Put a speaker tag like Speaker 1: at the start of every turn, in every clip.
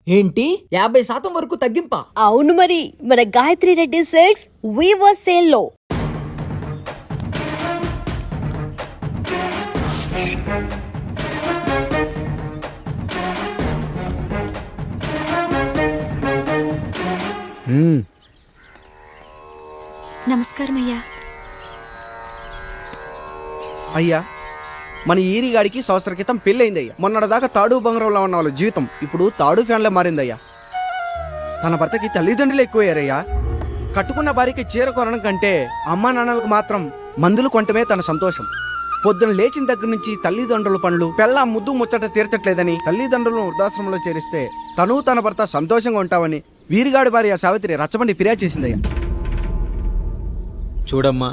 Speaker 1: ఏంటి 50% వరకు తగ్గింపా?
Speaker 2: అవును మరి, మన Gayatri Reddy silks weaver sale లో.
Speaker 3: నమస్కారం అయ్యా.
Speaker 4: అయ్యా, మన ఈరిగాడికి సంవత్సరం క్రితం పెళ్ళయిందయ్యా. మొన్నటిదాకా తాడు బంగారంలో ఉన్న వాళ్ళ జీవితం ఇప్పుడు తాడు ఫ్యాన్లో మారిందయ్యా. తన భర్తకి తల్లిదండ్రులు ఎక్కువయ్యారయ్యా. కట్టుకున్న భార్యకి చీర కొనడం కంటే అమ్మా నాన్నలకు మాత్రం మందులు కొనటమే తన సంతోషం. పొద్దున లేచిన దగ్గర నుంచి తల్లిదండ్రుల పనులు పెళ్ళ ముద్దు ముచ్చట తీర్చట్లేదని తల్లిదండ్రులను వృద్ధాశ్రమంలో చేరిస్తే తను తన భర్త సంతోషంగా ఉంటామని వీరిగాడి భార్య సావిత్రి రచ్చబండి ఫిర్యాదు చేసిందయ్యా.
Speaker 5: చూడమ్మా,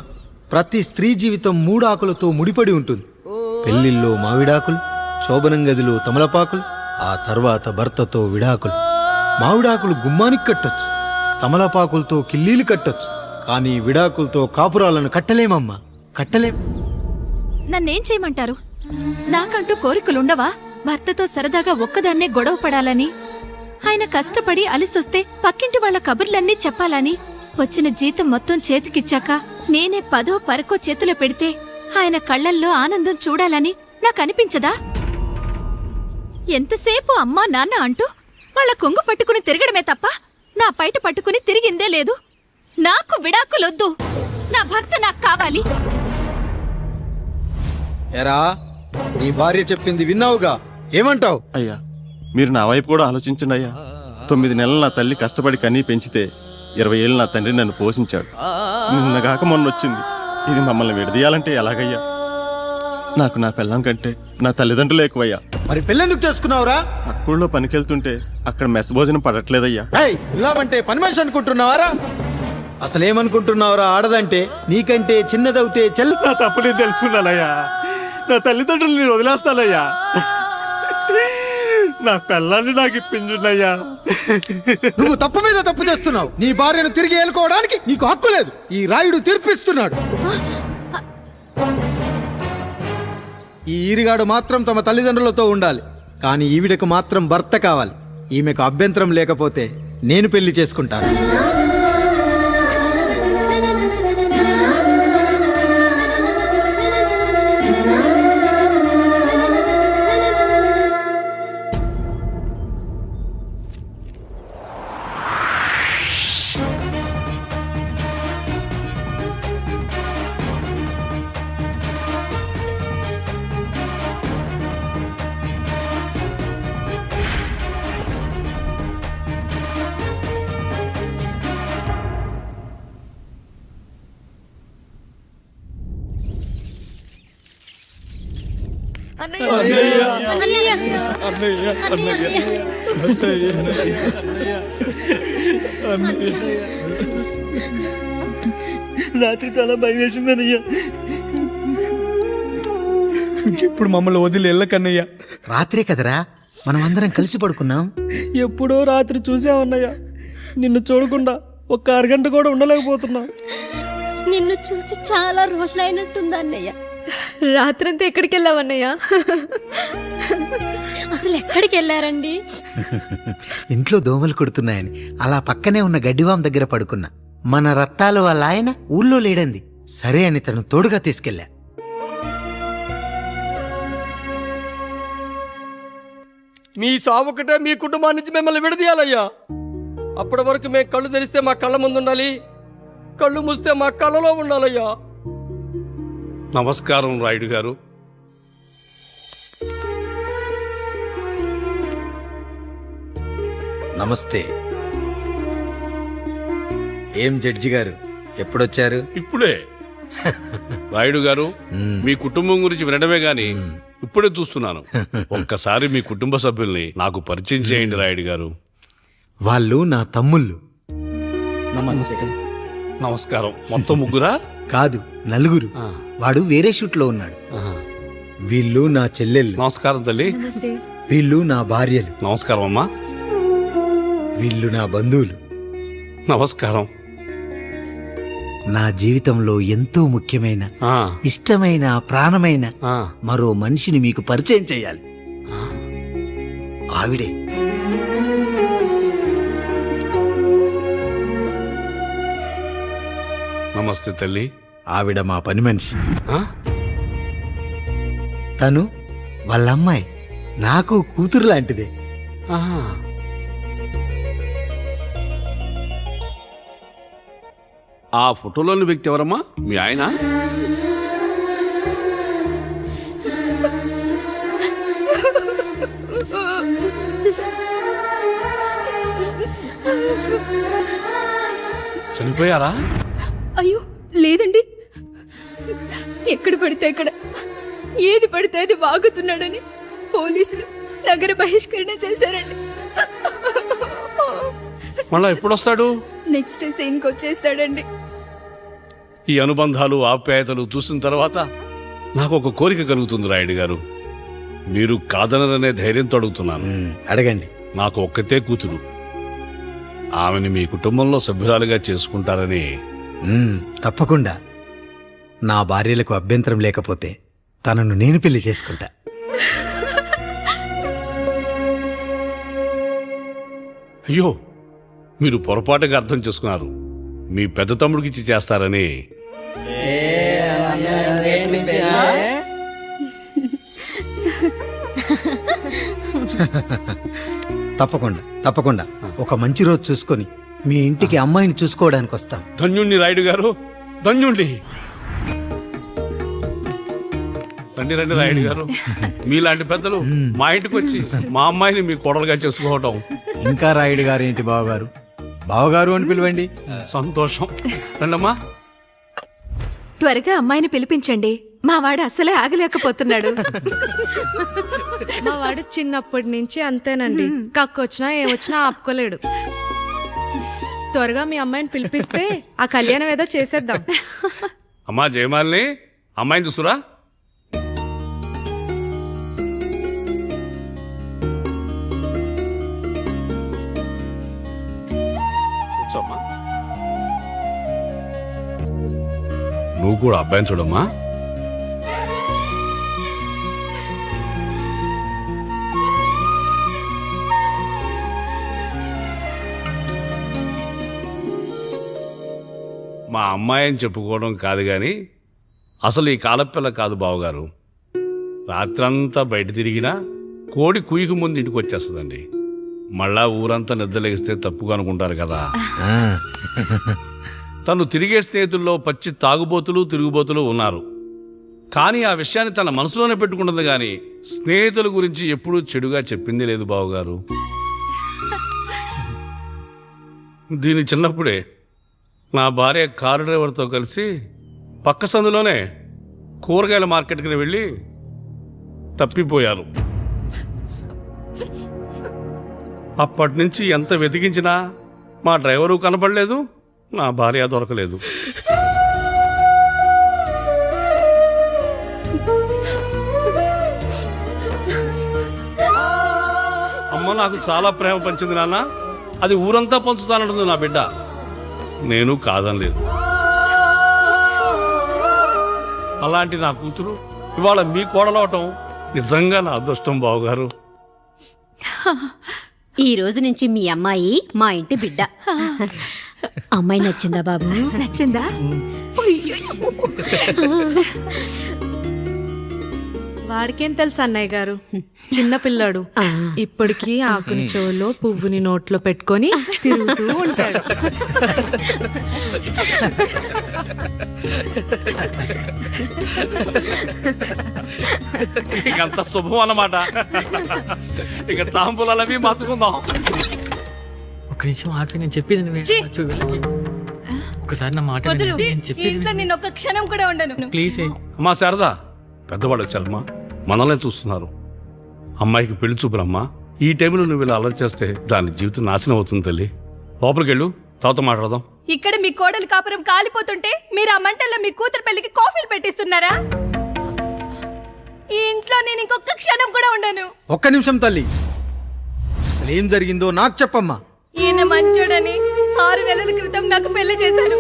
Speaker 5: ప్రతి స్త్రీ జీవితం 3 ఆకులతో ముడిపడి ఉంటుంది. పెళ్లిల్లో మావిడాకులు, శోభనం గదిలో తమలపాకులు, ఆ తర్వాత భర్తతో విడాకులు. మావిడాకులు గుమ్మానికి కట్టొచ్చు, తమలపాకులతో కిల్లీలు కట్టొచ్చు, కానీ విడాకులతో కాపురాలను కట్టలేమమ్మా, కట్టలేం.
Speaker 3: నన్నేం చేయమంటారు? నాకంటూ కోరికలుండవా? భర్తతో సరదాగా ఒక్కదాన్నే గొడవ పడాలని, ఆయన కష్టపడి అలిసొస్తే పక్కింటి వాళ్ల కబుర్లన్నీ చెప్పాలని, వచ్చిన జీతం మొత్తం చేతికిచ్చాక నేనే 10వ 12వ చేతిలో పెడితే ఆయన కళ్లల్లో ఆనందం చూడాలని నాకనిపించదా? ఎంతసేపు అమ్మా నాన్న అంటూ వాళ్ల కొంగు పట్టుకుని తిరగడమే తప్ప నా పైట పట్టుకుని తిరిగిందే లేదు. నాకు విడాకులొద్దు, నా భర్త నాకు కావాలి.
Speaker 5: ఎరా, నీ భార్య చెప్పింది విన్నావుగా, ఏమంటావు?
Speaker 6: అయ్యా, మీరు నా వైపు కూడా ఆలోచించండి అయ్యా. 9 నెలలు నా తల్లి కష్టపడి కన్నీ పెంచితే 20 ఏళ్ళు నా తండ్రి నన్ను పోషించాడు. నిన్నగాక మొన్న వచ్చింది. ఇది మమ్మల్ని విడదీయాలంటే ఎలాగయ్యా? నాకు నా పెళ్ళం కంటే నా తల్లిదండ్రులు ఎక్కువయ్యా.
Speaker 5: మరి పెళ్ళెందుకు చేసుకున్నావురా?
Speaker 6: అక్కుల్లో పనికెళ్తుంటే అక్కడ మెస్ భోజనం పడట్లేదయ్యా.
Speaker 5: ఇలామంటే పని మనిషి అనుకుంటున్నావారా? అసలేమనుకుంటున్నావురా? ఆడదంటే నీకంటే చిన్నదవుతే చెల్.
Speaker 6: నా తప్పు నేను తెలుసుకున్నానయ్యా. నా తల్లిదండ్రులు నేను వదిలేస్తానయ్యా. నా పెళ్ళాన్ని నాకు ఇప్పించున్నాయ్యా.
Speaker 5: నువ్వు తప్పు మీద తప్పు చేస్తున్నావు. నీ భార్యను తిరిగి ఏలుకోవడానికి నీకు హక్కు లేదు. ఈ రాయుడు తీర్పిస్తున్నాడు. ఈ ఈరిగాడు మాత్రం తమ తల్లిదండ్రులతో ఉండాలి, కానీ ఈవిడకు మాత్రం భర్త కావాలి. ఈమెకు అభ్యంతరం లేకపోతే నేను పెళ్లి చేసుకుంటాను.
Speaker 4: రాత్రి చాలా భయం వేసిందనయ్యా. ఇప్పుడు మమ్మల్ని వదిలి వెళ్ళకన్నయ్యా.
Speaker 5: రాత్రే కదరా మనం అందరం కలిసి పడుకున్నాం.
Speaker 4: ఎప్పుడో రాత్రి చూసామన్నయ్యా. నిన్ను చూడకుండా ఒక్క అరగంట కూడా ఉండలేకపోతున్నా.
Speaker 7: నిన్ను చూసి చాలా రోజులైనట్టుంది అన్నయ్య.
Speaker 2: రాత్రంతా ఎక్కడికి వెళ్ళావన్నయ్యా?
Speaker 7: అసలు ఎక్కడికి వెళ్ళారండి?
Speaker 5: ఇంట్లో దోమలు కుడుతున్నాయని అలా పక్కనే ఉన్న గడ్డివాం దగ్గర పడుకున్నా. మన రత్తాలు వాళ్ళ ఆయన ఊళ్ళో లేడంది. సరే అని తను తోడుగా తీసుకెళ్ళా.
Speaker 8: మీ సావుకటే మీ కుటుంబం నుంచి మిమ్మల్ని విడదీయాలయ్యా. అప్పటి వరకు మేము కళ్ళు తెరిస్తే మా కళ్ళ ముందు ఉండాలి, కళ్ళు మూస్తే మా కళ్ళలో ఉండాలయ్యా.
Speaker 9: నమస్కారం రాయుడు గారు.
Speaker 5: నమస్తే. ఏం జడ్జి గారు, ఎప్పుడొచ్చారు?
Speaker 9: ఇప్పుడే. రాయుడు గారు, మీ కుటుంబం గురించి వినడమే గాని ఇప్పుడే చూస్తున్నాను. ఒక్కసారి మీ కుటుంబ సభ్యుల్ని నాకు పరిచయం చేయండి రాయుడు గారు.
Speaker 5: వాళ్ళు నా తమ్ముళ్ళు.
Speaker 4: నమస్తే.
Speaker 9: నమస్కారం. మొత్తం ముగ్గురా?
Speaker 5: కాదు, నలుగురు. వాడు వేరే షూట్లో ఉన్నాడు. వీళ్ళు నా చెల్లెళ్ళు.
Speaker 9: నమస్కారం తల్లి.
Speaker 5: వీళ్ళు నా భార్యలు.
Speaker 9: నమస్కారం అమ్మా.
Speaker 5: వీళ్ళు నా బంధువులు.
Speaker 9: నమస్కారం.
Speaker 5: నా జీవితంలో ఎంతో ముఖ్యమైన, ఇష్టమైన, ప్రాణమైన మరో మనిషిని మీకు పరిచయం చేయాలి. ఆవిడే
Speaker 9: నమస్తే తల్లి.
Speaker 5: ఆవిడ మా పని మనిషి.
Speaker 9: ఆ?
Speaker 5: తను వాళ్ళ అమ్మాయి, నాకు కూతురు లాంటిదే.
Speaker 9: ఆహా. ఆ ఫోటోలోని వ్యక్తి ఎవరమ్మా? మీ ఆయన? చనిపోయారా?
Speaker 2: అయ్యో లేదండి, ఎక్కడ పడితే అక్కడ ఏది పడితే అది వాగుతున్నాడని పోలీసులు నగర బహిష్కరణ చేశారండి.
Speaker 9: మళ్ళా ఎప్పుడొస్తాడు?
Speaker 2: నెక్స్ట్ సీన్కి వచ్చేస్తాడండి.
Speaker 9: ఈ అనుబంధాలు ఆప్యాయతలు చూసిన తర్వాత నాకు ఒక కోరిక కలుగుతుంది రాయుడు గారు. మీరు కాదనరనే ధైర్యంతో అడుగుతున్నాను.
Speaker 5: అడగండి.
Speaker 9: నాకు ఒక్కతే కూతురు. ఆమెని మీ కుటుంబంలో సభ్యురాలుగా చేసుకుంటారని.
Speaker 5: తప్పకుండా. నా భార్యలకు అభ్యంతరం లేకపోతే తనను నేను పెళ్లి చేసుకుంటా.
Speaker 9: అయ్యో, మీరు పొరపాటుగా అర్థం చేసుకున్నారు. మీ పెద్ద తమ్ముడికిచ్చి చేస్తారని.
Speaker 5: తప్పకుండా తప్పకుండా ఒక మంచి రోజు చూసుకొని మీ ఇంటికి అమ్మాయిని చూసుకోవడానికి వస్తాం.
Speaker 9: ధన్యుణ్ణి రాయుడు గారు, ధన్యుణ్ణి. రండి రండి రాయుడు గారు. మీలాంటి పెద్దలు మా ఇంటికి వచ్చి మా అమ్మాయిని మీ కోడలుగా చేసుకోవటం.
Speaker 5: ఇంకా రాయుడు గారు ఏంటి బావగారు? బావగారు అని పిలవండి.
Speaker 9: సంతోషం. రండమ్మా.
Speaker 3: త్వరగా అమ్మాయిని పిలిపించండి. మా వాడు అసలే ఆగలేకపోతున్నాడు.
Speaker 10: మా వాడు చిన్నప్పటి నుంచి అంతేనండి. కక్కొచ్చినా ఏమొచ్చినా ఆపుకోలేడు. త్వరగా మీ అమ్మాయిని పిలిపిస్తే ఆ కళ్యాణం ఏదో చేసేద్దాం.
Speaker 9: అమ్మా జయమాలిని, అమ్మాయిని చూసురా. కూర్చోమ్మా. నువ్వు కూడా అబ్బాయిని చూడమ్మా. మా అమ్మాయి అని చెప్పుకోవడం కాదు గాని అసలు ఈ కాలపిల్ల కాదు బావగారు. రాత్రంతా బయట తిరిగినా కోడి కుయ్యకు ముందు ఇంటికి వచ్చేస్తుందండి. మళ్ళా ఊరంతా నిద్రలేగిస్తే తప్పుగా అనుకుంటారు కదా. తను తిరిగే స్నేహితుల్లో పచ్చి తాగుబోతులు తిరుగుబోతులు ఉన్నారు. కానీ ఆ విషయాన్ని తన మనసులోనే పెట్టుకుంటుంది కానీ స్నేహితుల గురించి ఎప్పుడూ చెడుగా చెప్పింది లేదు బావగారు. దీని చిన్నప్పుడే నా భార్య కారు డ్రైవర్తో కలిసి పక్క సందులోనే కూరగాయల మార్కెట్కి వెళ్ళి తప్పిపోయారు. అప్పటి నుంచి ఎంత వెతికించినా మా డ్రైవరు కనపడలేదు, నా భార్య దొరకలేదు. అమ్మ నాకు చాలా ప్రేమ పంచింది నాన్న. అది ఊరంతా పంచుతానంటుంది నా బిడ్డ. నేను కాదనలేదు. అలాంటి నా కూతురు ఇవాళ మీ కోడలవటం నిజంగా నా అదృష్టం బావగారు.
Speaker 7: ఈ రోజు నుంచి మీ అమ్మాయి మా ఇంటి బిడ్డ. అమ్మాయి నచ్చిందా బాబు?
Speaker 3: నచ్చిందా?
Speaker 10: వాడికేం తెలుసు అన్నయ్య గారు, చిన్న పిల్లాడు. ఇప్పటికీ ఆకుని చెవులో పువ్వుని నోట్లో పెట్టుకొని తిరుగుతూ ఉంటాడు.
Speaker 9: ఇకంత శుభం అన్నమాట. ఇక తాంబూలవి మార్చుకుందాం.
Speaker 1: ఒక్క నిమిషం ఆపి, నేను చెప్పేది నువ్వే ఒకసారి నా మాట విను. నేను చెప్పేది
Speaker 2: నేను ఒక్క క్షణం కూడా ఉండను.
Speaker 1: ప్లీజ్.
Speaker 9: అమ్మా శారదా, పెద్దవాళ్ళు వచ్చారమ్మా, మనల్ని చూస్తున్నారు. అమ్మాయికి పెళ్లి చూపురమ్మా. ఈ టైంలో నువ్వు ఇలా అలర్ట్ చేస్తే దాని జీవితం నాశనం అవుతుంది తల్లి. లోపలికి వెళ్ళు, తర్వాత మాట్లాడదాం.
Speaker 2: ఇక్కడ మీ కోడలు కాపురం కాలిపోతుంటే మీరు ఆ మంటల్లో మీ కూతురు పెళ్లికి కాఫీలు పెట్టిస్తున్నారా? ఈ ఇంట్లో నేను ఇంకొక క్షణం కూడా ఉండను.
Speaker 5: ఒక్క నిమిషం తల్లి, అసలు ఏం జరిగిందో నాకు చెప్పమ్మా.
Speaker 2: ఈయన మంచోడని 6 నెలల క్రితం నాకు పెళ్లి చేశారు.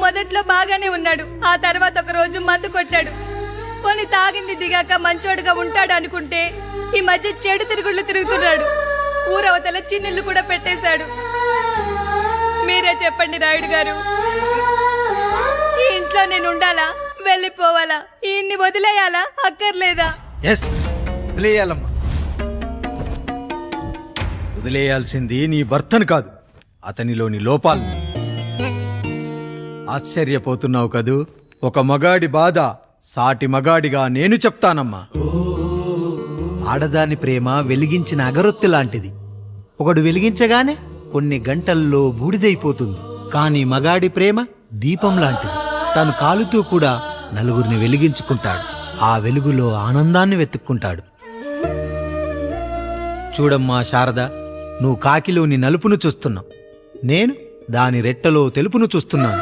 Speaker 2: మొదట్లో బాగానే ఉన్నాడు, ఆ తర్వాత ఒక రోజు మందు కొట్టాడు. పోనీ తాగింది దిగాక మంచోడుగా ఉంటాడు అనుకుంటే ఈ మధ్య చెడు తిరుగుళ్ళు తిరుగుతున్నాడు. ఊరవతల చిన్నిళ్ళు కూడా పెట్టేశాడు. మీరే చెప్పండి రాయుడు గారు. ఇంట్లో నేను ఉండాలా, వెళ్ళిపోవాలా, ఈయన్ని వదిలేయాలా, అక్కర్లేదా?
Speaker 5: ఎస్, వదిలేయాలమ్మా. వదిలేయాల్సింది నీ భర్తను కాదు, అతనిలోని లోపాలు. ఆశ్చర్యపోతున్నావు కదూ? ఒక మగాడి బాధ సాటి మగాడిగా నేను చెప్తానమ్మా. ఆడదాని ప్రేమ వెలిగించిన అగరొత్తి లాంటిది. ఒకడు వెలిగించగానే కొన్ని గంటల్లో బూడిదైపోతుంది. కానీ మగాడి ప్రేమ దీపం లాంటిది. తను కాలుతూ కూడా నలుగురిని వెలిగించుకుంటాడు. ఆ వెలుగులో ఆనందాన్ని వెతుక్కుంటాడు. చూడమ్మా శారద, నువ్వు కాకిలోని నలుపును చూస్తున్నావు, నేను దాని రెట్టలో తెలుపును చూస్తున్నాను.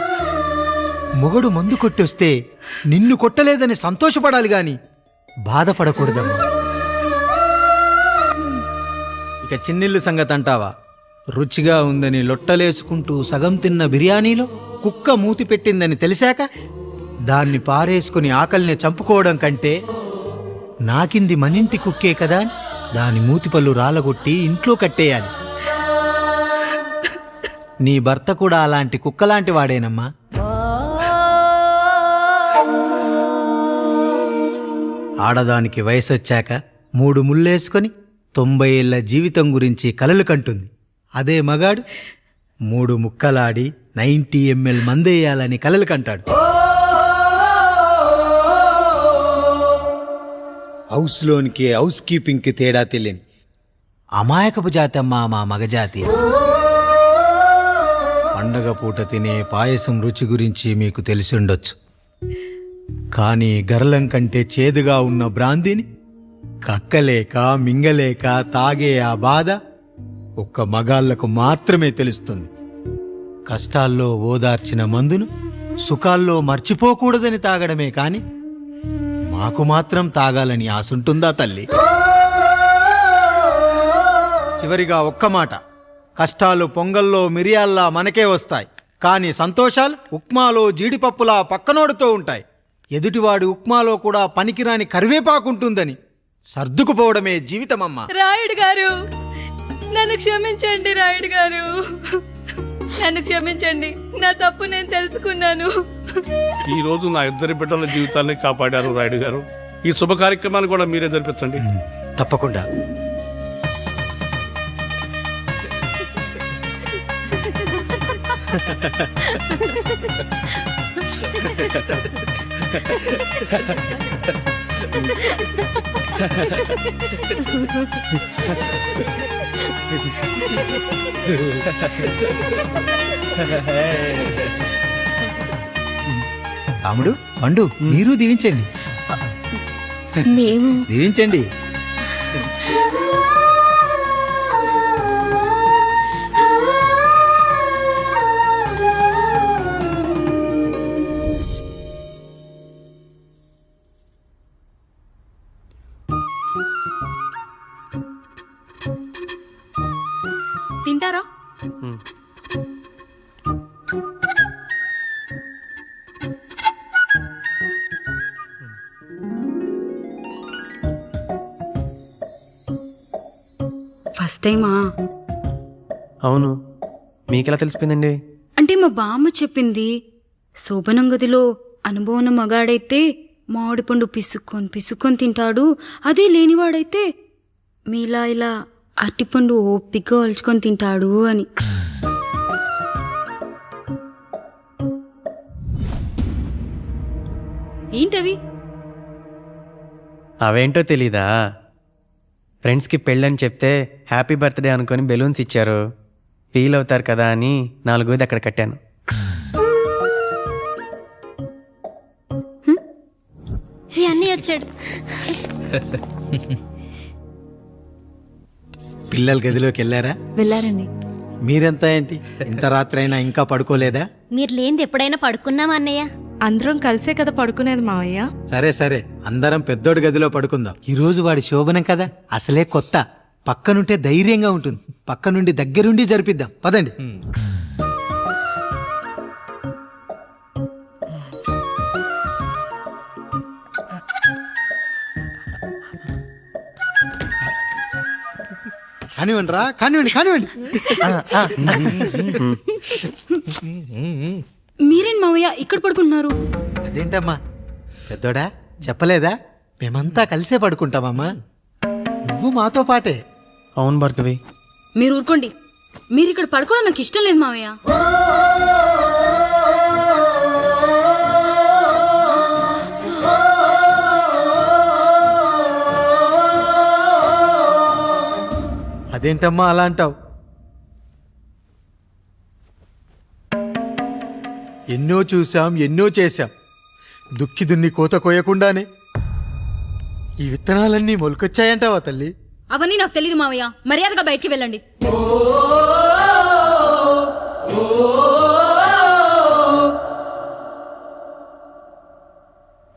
Speaker 5: మొగడు మందు కొట్టొస్తే నిన్ను కొట్టలేదని సంతోషపడాలి గాని బాధపడకూడదమ్మా. ఇక చిన్నిల్లు సంగతి అంటావా? రుచిగా ఉందని లొట్టలేసుకుంటూ సగం తిన్న బిర్యానీలో కుక్క మూతి పెట్టిందని తెలిసాక దాన్ని పారేసుకుని ఆకలిని చంపుకోవడం కంటే నాకింది మనింటి కుక్కే కదా అని దాని మూతిపళ్ళు రాలగొట్టి ఇంట్లో కట్టేయాలి. నీ భర్త కూడా అలాంటి కుక్కలాంటి వాడేనమ్మా. ఆడదానికి వయసొచ్చాక 3 ముళ్ళేసుకొని 90 ఏళ్ల జీవితం గురించి కలలు కంటుంది. అదే మగాడు 3 ముక్కలాడి 90 ml మందేయాలని కలలు కంటాడు. హౌస్లోనికి హౌస్ కీపింగ్కి తేడా తెలియని అమాయకపు జాతమ్మా మా మగజాతి. పండగ పూట తినే పాయసం రుచి గురించి మీకు తెలిసి ఉండొచ్చు. కానీ గరళం కంటే చేదుగా ఉన్న బ్రాందీని కక్కలేక మింగలేక తాగే ఆ బాధ ఒక్క మగాళ్లకు మాత్రమే తెలుస్తుంది. కష్టాల్లో ఓదార్చిన మందును సుఖాల్లో మర్చిపోకూడదని తాగడమే కాని మాకు మాత్రం తాగాలని ఆశుంటుందా తల్లి? చివరిగా ఒక్క మాట, కష్టాలు పొంగల్లో మిరియాల్లా మనకే వస్తాయి, కానీ సంతోషాలు ఉప్మాలో జీడిపప్పులా పక్కనోడుతూ ఉంటాయి. ఎదుటివాడి ఉప్మాలో కూడా పనికిరాని కరివేపాకుంటుందని సర్దుకుపోవడమే జీవితమమ్మా.
Speaker 2: రాయుడు గారు, నన్ను క్షమించండి. రాయుడు గారు, నన్ను క్షమించండి. నా తప్పు నేను తెలుసుకున్నాను.
Speaker 9: ఈ రోజు నా 2 బిడ్డల జీవితాన్ని కాపాడారు రాయుడు గారు. ఈ శుభ కార్యక్రమాన్ని కూడా మీరే జరిపించండి.
Speaker 5: తప్పకుండా. రాముడు, పండు, మీరు దీవించండి.
Speaker 7: మేము
Speaker 5: దీవించండి.
Speaker 10: తింటారా?
Speaker 7: ఫస్ట్ టైమా?
Speaker 11: అవును, మీకెలా తెలిసిపోయిందండి?
Speaker 7: అంటే మా బామ్మ చెప్పింది. శోభనం గదిలో అనుభవం మగాడైతే మామిడి పండు పిసుక్కొని తింటాడు, అదే లేనివాడైతే మీలా ఇలా అరటిపండు ఓపిగ్గా ఒలుచుకొని తింటాడు అని. ఏంటవి?
Speaker 11: అవేంటో తెలీదా? ఫ్రెండ్స్కి పెళ్ళని చెప్తే హ్యాపీ బర్త్డే అనుకొని బెలూన్స్ ఇచ్చారు. ఫీల్ అవుతారు కదా అని 4 అక్కడ కట్టాను.
Speaker 7: ఈ అన్నీ వచ్చాడు.
Speaker 5: పిల్లల గదిలోకి వెళ్ళారా?
Speaker 3: వెళ్ళారండి.
Speaker 5: మీరెంత ఏంటి ఇంత రాత్రైనా ఇంకా పడుకోలేదా?
Speaker 7: మీరు లేనిది ఎప్పుడైనా పడుకున్నామా అన్నయ్య?
Speaker 10: అందరం కలిసే కదా పడుకునేది మావయ్య.
Speaker 5: సరే అందరం పెద్దోడి గదిలో పడుకుందాం. ఈ రోజు వాడి శోభనం కదా, అసలే కొత్త. పక్కనుంటే ధైర్యంగా ఉంటుంది. పక్క నుండి దగ్గరుండి జరిపిద్దాం, పదండి. కానివ్వండి రా, కానివ్వండి.
Speaker 7: మీరేం మావయ్య ఇక్కడ పడుకుంటున్నారు?
Speaker 5: అదేంటమ్మా పెద్దోడా చెప్పలేదా? మేమంతా కలిసే పడుకుంటామమ్మా. నువ్వు మాతో పాటే.
Speaker 11: అవును భార్గవి.
Speaker 7: మీరు ఊరుకోండి. మీరు ఇక్కడ పడుకోవడం నాకు ఇష్టం లేదు మావయ్య.
Speaker 5: అదేంటమ్మా అలా అంటావు? ఎన్నో చూశాం, ఎన్నో చేశాం. దుక్కి దున్ని కోత కోయకుండానే ఈ విత్తనాలన్నీ మొలకొచ్చాయంటావా తల్లి?
Speaker 7: అవన్నీ నాకు తెలియదు మావయ్య. మర్యాదగా బయటికి వెళ్ళండి.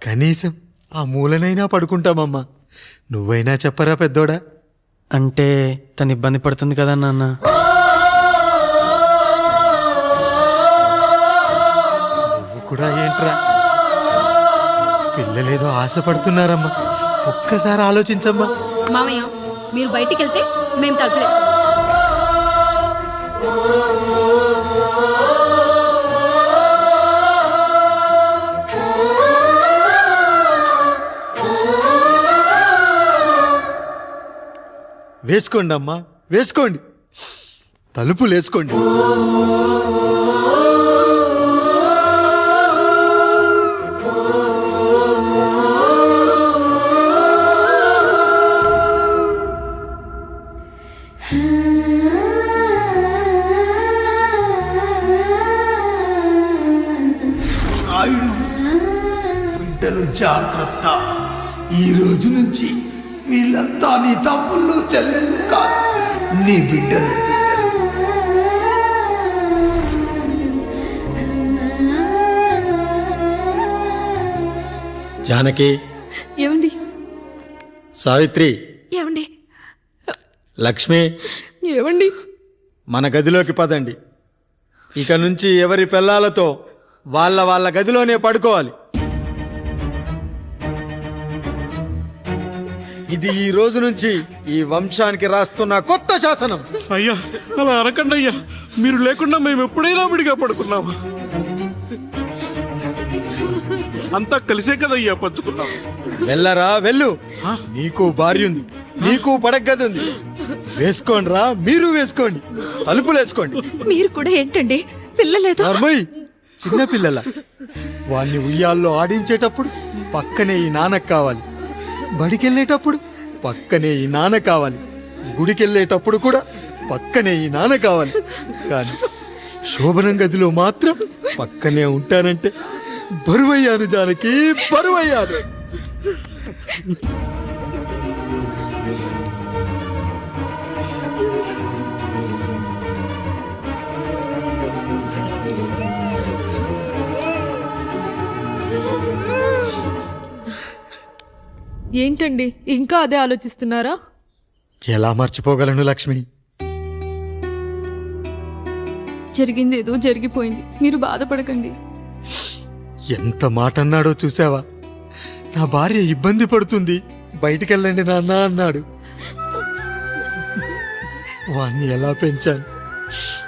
Speaker 5: కనీసం ఆ మూలనైనా పడుకుంటామమ్మా. నువ్వైనా చెప్పరా పెద్దోడా?
Speaker 11: అంటే తను ఇబ్బంది పడుతుంది కదా నాన్న.
Speaker 5: నువ్వు కూడా ఏంట్రా? పిల్లలేదో ఆశపడుతున్నారమ్మా. ఒక్కసారి ఆలోచించమ్మా.
Speaker 7: మావయ్య మీరు బయటికి వెళ్తే మేము తలుపులేస్తాం.
Speaker 5: వేసుకోండి అమ్మా, వేసుకోండి. తలుపులు వేసుకోండి.
Speaker 12: నాయుడు, బిడ్డలు జాగ్రత్త. ఈ రోజు నుంచి వీళ్ళంతా నీ తమ్ముళ్ళు చెల్లెళ్ళు కాదు, నీ బిడ్డలు.
Speaker 5: జానకి,
Speaker 3: ఏమండి?
Speaker 5: సావిత్రి,
Speaker 3: ఏమండి?
Speaker 5: లక్ష్మి,
Speaker 3: ఏమండి?
Speaker 5: మన గదిలోకి పదండి. ఇక నుంచి ఎవరి పిల్లలతో వాళ్ళ గదిలోనే పడుకోవాలి. ఇది ఈ రోజు నుంచి ఈ వంశానికి రాస్తున్న కొత్త శాసనం.
Speaker 6: అయ్యా అలా అనకండి అయ్యా. మీరు లేకుండా మేము ఎప్పుడైనా విడిగా పడుకున్నాము. అంతా కలిసే కదయ్యా పంచుకున్నాం.
Speaker 5: వెళ్ళరా వెళ్ళు. నీకు భార్య ఉంది, నీకు పడగది ఉంది. వేసుకోండిరా, మీరు వేసుకోండి. తలుపులు వేసుకోండి.
Speaker 3: మీరు కూడా ఏంటండి పిల్లలేదు?
Speaker 5: నర్మయ్, చిన్న పిల్లల వాణ్ణి ఉయ్యాల్లో ఆడించేటప్పుడు పక్కనే ఈ నాన్న కావాలి. బడికెళ్ళేటప్పుడు పక్కనే ఈ నాన్న కావాలి. గుడికెళ్ళేటప్పుడు కూడా పక్కనే ఈ నాన్న కావాలి. కానీ శోభనం గదిలో మాత్రం పక్కనే ఉంటానంటే బరువయ్యాను జానకి, బరువయ్యాను.
Speaker 10: ఏంటండి ఇంకా అదే ఆలోచిస్తున్నారా?
Speaker 5: ఎలా మర్చిపోగలను లక్ష్మి?
Speaker 3: జరిగింది ఏదో జరిగిపోయింది. మీరు బాధపడకండి.
Speaker 5: ఎంత మాట అన్నాడో చూసావా? నా భార్య ఇబ్బంది పడుతుంది, బయటికెళ్ళండి నాన్న అన్నాడు. వాణ్ణి ఎలా పెంచాను?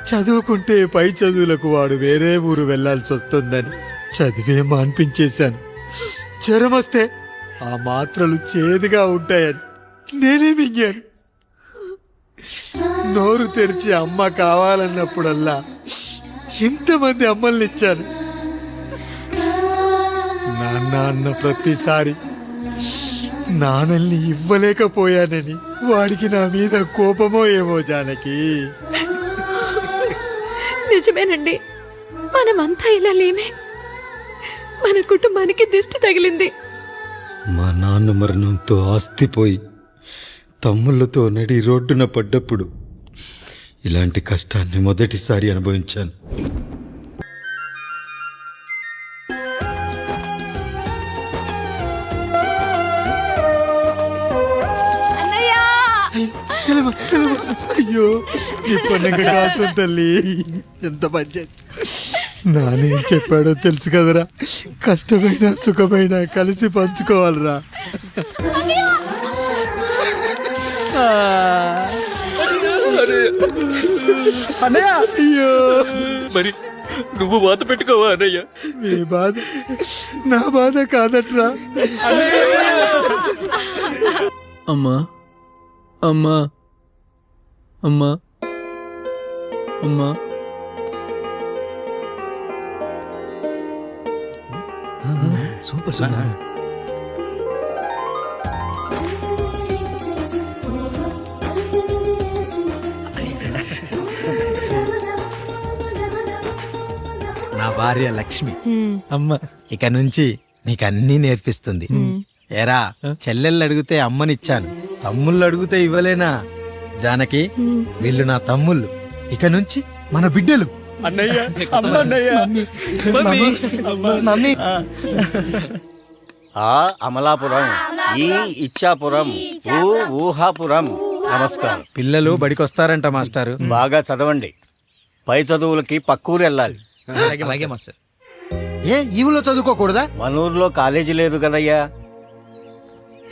Speaker 5: చదువుకుంటే పై చదువులకు వాడు వేరే ఊరు వెళ్లాల్సి వస్తుందని చదివే మాన్పించేశాను. జ్వరం వస్తే ఆ మాత్రలు చేదుగా ఉంటాయని నేనే మింగాను. నోరు తెరిచి అమ్మ కావాలన్నప్పుడల్లా ఎంతమంది అమ్మల్ని ఇచ్చాను. నాన్న అన్న ప్రతిసారి నాన్నల్ని ఇవ్వలేకపోయానని వాడికి నా మీద కోపమో ఏమో జానకి.
Speaker 3: నిజమేనండి, మనమంతా ఇలా లేమే. మన కుటుంబానికి దిష్టి తగిలింది.
Speaker 5: మా నాన్న మరణంతో ఆస్తిపోయి తమ్ముళ్ళతో నడి రోడ్డున పడ్డప్పుడు ఇలాంటి కష్టాన్ని మొదటిసారి అనుభవించాను. అయ్యో, నీ పండుగ కాదు తల్లి. ఎంత పంచాయతీ. నానేం చెప్పాడో తెలుసు కదరా, కష్టమైనా సుఖమైనా కలిసి పంచుకోవాలరా.
Speaker 6: అయ్యో, మరి
Speaker 8: నువ్వు వాత పెట్టుకోవా అన్నయ్య.
Speaker 5: నీ బాధ నా బాధ కాదట్రా.
Speaker 12: అమ్మా అమ్మా అమ్మా అమ్మా
Speaker 1: సూపర్ సూపర్.
Speaker 5: నా భార్య లక్ష్మి అమ్మ ఇక నుంచి నీకు అన్నీ నేర్పిస్తుంది. ఏరా చెల్లెళ్ళు అడిగితే అమ్మనిచ్చాను, తమ్ముళ్ళు అడిగితే ఇవ్వలేనా? జానకి వీళ్ళు నా తమ్ముళ్ళు, ఇక నుంచి మన బిడ్డలు. మమ్మీ
Speaker 13: ఆ అమలాపురం, ఈ ఇచ్చాపురం, ఊహాపురం. నమస్కారం.
Speaker 5: పిల్లలు బడికొస్తారంట మాస్టారు.
Speaker 13: బాగా చదవండి, పై చదువులకి పక్కూరు వెళ్ళాలి.
Speaker 1: అలాగే మాస్టర్.
Speaker 5: ఏ ఈ ఊళ్ళో చదువుకోకూడదా?
Speaker 13: మన ఊర్లో కాలేజీ లేదు కదయ్యా.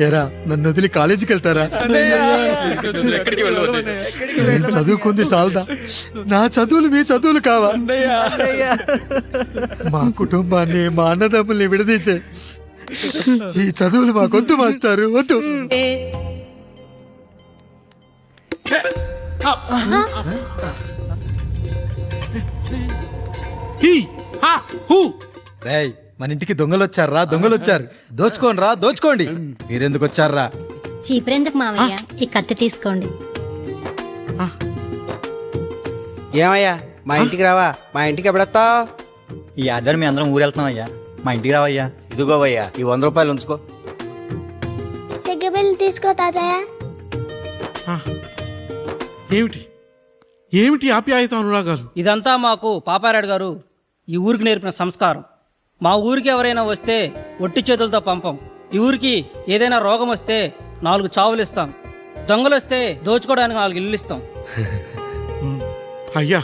Speaker 5: ఏరా నన్ను వదిలి కాలేజీకి వెళ్తారా? నేను చదువుకుంది చాలదా? నా చదువులు మీ చదువులు కావా? మా కుటుంబాన్ని మా అన్నదమ్ముల్ని విడదీసే ఈ చదువులు మాకొద్దు మాస్టారు, వద్దు. రేయ్ మన ఇంటికి దొంగలు వచ్చారా? దొంగలు వచ్చారు. దోచుకోండి రా, దోచుకోండి. మీరెందుకు వచ్చారా?
Speaker 7: చీపురెందుకు మావయ్య, ఈ కత్తి తీసుకోండి.
Speaker 4: ఏమయ్యా మా ఇంటికి రావా? మా ఇంటికి ఎప్పుడొస్తావు?
Speaker 11: ఈ ఆధారం మీ అందరం ఊరెళ్తున్నాం అయ్యా, మా ఇంటికి రావయ్యా.
Speaker 13: ఇదిగోవయ్యా, ఈ 100 రూపాయలు ఉంచుకో.
Speaker 7: సెగ్గబెల్లి తీసుకో తాతయ్య.
Speaker 8: ఏమిటి ఏమిటి ఆప్యాయత అనురాగాలు?
Speaker 11: ఇదంతా మాకు పాపారాయుడు గారు ఈ ఊరికి నేర్పిన సంస్కారం. మా ఊరికి ఎవరైనా వస్తే ఒట్టి చేతులతో పంపం. ఈ ఊరికి ఏదైనా రోగం వస్తే 4 చావులు ఇస్తాం. దొంగలు వస్తే దోచుకోవడానికి 4 ఇల్లు ఇస్తాం.
Speaker 8: అయ్యా,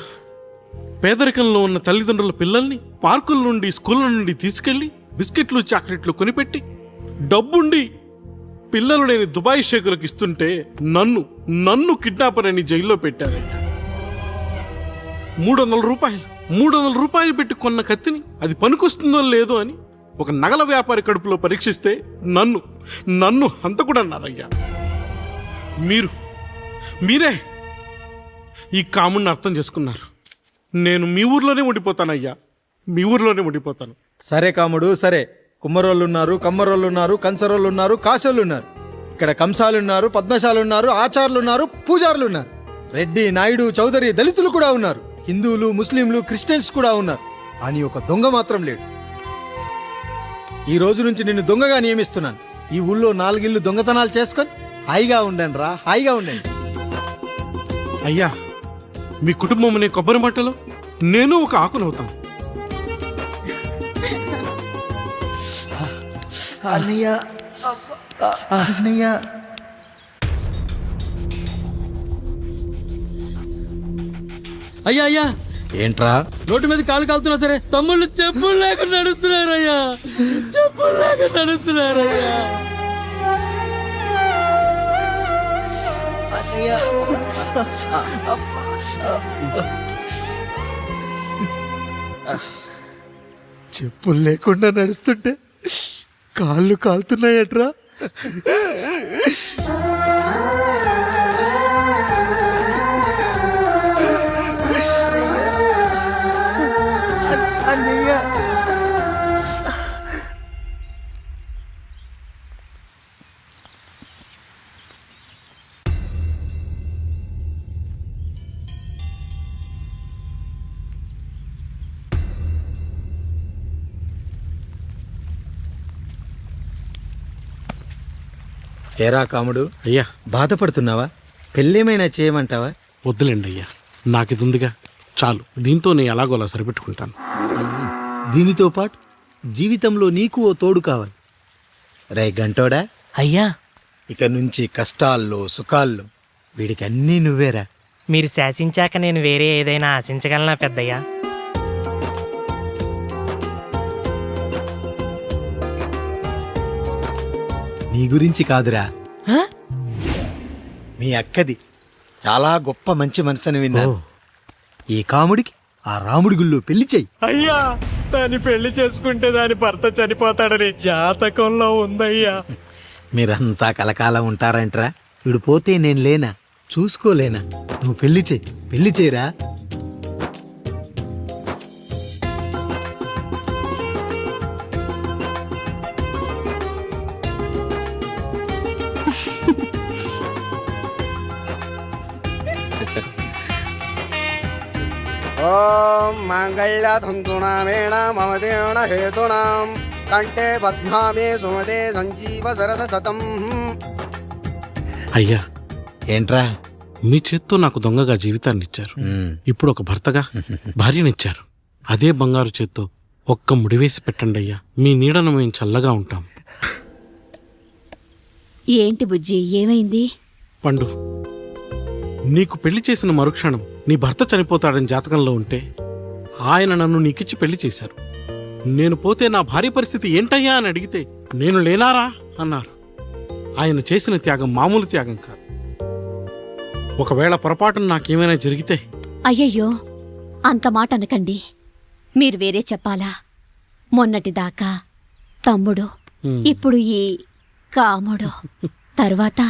Speaker 8: పేదరికంలో ఉన్న తల్లిదండ్రుల పిల్లల్ని పార్కుల నుండి స్కూళ్ళ నుండి తీసుకెళ్లి బిస్కెట్లు చాక్లెట్లు కొనిపెట్టి డబ్బుండి పిల్లలు లేని దుబాయ్ షేకులకు ఇస్తుంటే నన్ను కిడ్నాపర్ అని జైల్లో పెట్టారయ్యా. 300 రూపాయలు పెట్టి కొన్న కత్తిని అది పనికొస్తుందో లేదో అని ఒక నగల వ్యాపారి కడుపులో పరీక్షిస్తే నన్ను హంతకుడు అన్నారయ్యా. మీరే ఈ కాముడిని అర్థం చేసుకున్నారు. నేను మీ ఊర్లోనే ఉండిపోతానయ్యా, మీ ఊర్లోనే ఉండిపోతాను.
Speaker 5: సరే కాముడు సరే. కుమ్మరోళ్ళున్నారు, కమ్మరోళ్ళున్నారు, కంచరోళ్ళున్నారు, కాశోళ్ళున్నారు. ఇక్కడ కంసాలున్నారు, పద్మశాలున్నారు, ఆచార్యులున్నారు, పూజారులున్నారు. రెడ్డి, నాయుడు, చౌదరి, దళితులు కూడా ఉన్నారు. హిందువులు, ముస్లింలు, క్రిస్టియన్స్ కూడా ఉన్నారు. అని ఒక దొంగ మాత్రం లేడు. ఈ రోజు నుంచి నిన్ను దొంగగా నియమిస్తున్నాను. ఈ ఊళ్ళో 4 ఇళ్ళు దొంగతనాలు చేసుకొని హాయిగా ఉండండి రా, హాయిగా ఉండండి.
Speaker 8: అయ్యా, మీ కుటుంబం అనే కొబ్బరి మట్టలో నేను ఒక ఆకునవుతాను.
Speaker 12: అన్నయ్య అన్నయ్య
Speaker 11: అయ్యా అయ్యా,
Speaker 5: ఏంట్రా
Speaker 11: రోడ్డు మీద కాలు కాలుతున్నా సరే తమ్ముళ్ళు చెప్పులు లేకుండా నడుస్తున్నారయ్యా, చెప్పులు లేకుండా నడుస్తున్నారయ్యా.
Speaker 5: చెప్పులు లేకుండా నడుస్తుంటే కాళ్ళు కాలుతున్నాయట్రా. ఏరా కాముడు,
Speaker 8: అయ్యా
Speaker 5: బాధపడుతున్నావా? పెళ్ళేమైనా చేయమంటావా?
Speaker 8: వద్దులేండి అయ్యా, నాకు ఇది ఉందిగా చాలు. దీంతో నేను ఎలాగోలా సరిపెట్టుకుంటాను.
Speaker 5: దీనితో పాటు జీవితంలో నీకు ఓ తోడు కావాలి. రే గంటోడా
Speaker 11: అయ్యా,
Speaker 5: ఇక నుంచి కష్టాల్లో సుఖాల్లో వీడికి అన్నీ నువ్వేరా.
Speaker 11: మీరు శాసించాక నేను వేరే ఏదైనా ఆశించగలనా పెద్దయ్యా?
Speaker 5: నీ గురించి కాదురా, మీ అక్కది చాలా గొప్ప మంచి మనసుని విన్నాను. ఈ కాముడికి ఆ రాముడి గుళ్ళో పెళ్లి చెయ్యి.
Speaker 8: అయ్యా దాన్ని పెళ్లి చేసుకుంటే దాని భర్త చనిపోతాడని జాతకంలో ఉందయ్యా.
Speaker 5: మీరంతా కలకాలం ఉంటారంట్రా. వీడు పోతే నేను లేనా, చూసుకోలేనా? నువ్వు పెళ్లి చెయ్యి, పెళ్లి చేయరా.
Speaker 4: ఓం మాంగళ్యతంతునామేణ మమ దేవన హేతునాం కంఠే పద్మామే సుమతే సంజీవ శరద శతం.
Speaker 8: అయ్యా
Speaker 5: ఏంట్రా?
Speaker 8: మీ చేత్తో నాకు దొంగగా జీవితాన్ని ఇచ్చారు. ఇప్పుడు ఒక భర్తగా భార్యనిచ్చారు. అదే బంగారు చేత్తో ఒక్క ముడివేసి పెట్టండి అయ్యా. మీ నీడను మేము చల్లగా ఉంటాం.
Speaker 3: ఏంటి బుజ్జి, ఏమైంది?
Speaker 8: పండు, నీకు పెళ్లి చేసిన మరుక్షణం నీ భర్త చనిపోతాడని జాతకంలో ఉంటే ఆయన నన్ను నీకిచ్చి పెళ్లి చేశారు. నేను పోతే నా భార్య పరిస్థితి ఏంటయ్యా అని అడిగితే నేను లేనారా అన్నారు. ఆయన చేసిన త్యాగం మామూలు త్యాగం కాదు. ఒకవేళ పొరపాటున నాకేమైనా జరిగితే?
Speaker 3: అయ్యయ్యో, అంత మాట అనకండి. మీరు వేరే చెప్పాలా? మొన్నటిదాకా తమ్ముడు, ఇప్పుడు ఈ కాముడు, తర్వాత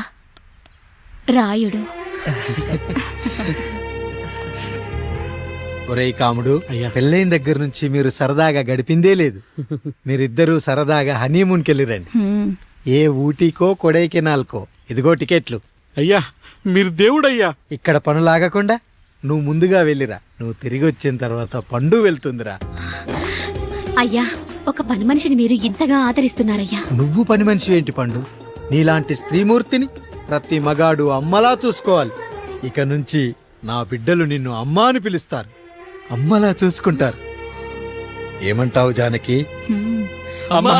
Speaker 3: రాయుడు.
Speaker 5: ఒరేయ్ కాముడు,
Speaker 8: అయ్యా.
Speaker 5: పెళ్ళైన దగ్గర నుంచి మీరు సరదాగా గడిపిందే లేదు. మీరిద్దరూ సరదాగా హనీమూన్కి వెళ్ళిరండి. ఏ ఊటీకో కొడైకెనాల్కో. ఇదిగో టికెట్లు.
Speaker 8: అయ్యా మీరు దేవుడయ్యా.
Speaker 5: ఇక్కడ పనులాగకుండా నువ్వు ముందుగా వెళ్ళిరా. నువ్వు తిరిగి వచ్చిన తర్వాత పండు వెళ్తుందిరా.
Speaker 3: అయ్యా, ఒక పని మనిషిని మీరు ఇంతగా ఆదరిస్తున్నారయ్యా.
Speaker 5: నువ్వు పని మనిషి ఏంటి పండు? నీలాంటి స్త్రీమూర్తిని ప్రతి మగాడు అమ్మలా చూసుకోవాలి. ఇక నుంచి నా బిడ్డలు నిన్ను అమ్మా అని పిలుస్తారు, అమ్మలా చూసుకుంటారు. ఏమంటావు జానకి?
Speaker 12: అమ్మా.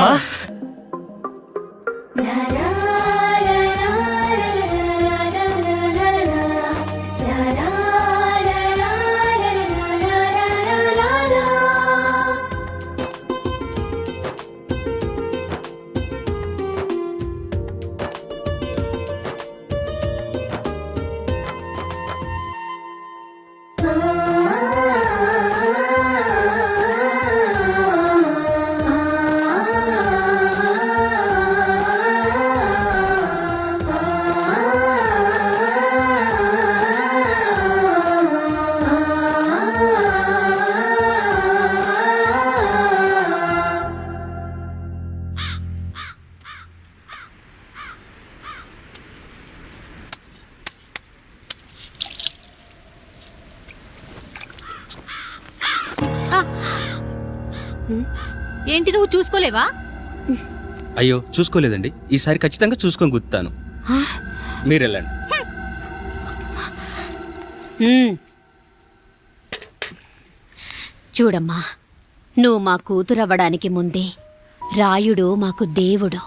Speaker 3: ఏంటి, నువ్వు చూసుకోలేవా?
Speaker 1: అయ్యో చూసుకోలేదండి. ఈసారి ఖచ్చితంగా చూసుకొని గుర్తాను. మీరు వెళ్ళండి.
Speaker 3: చూడమ్మా, నువ్వు మా కూతురవ్వడానికి ముందే రాయుడు మాకు దేవుడు.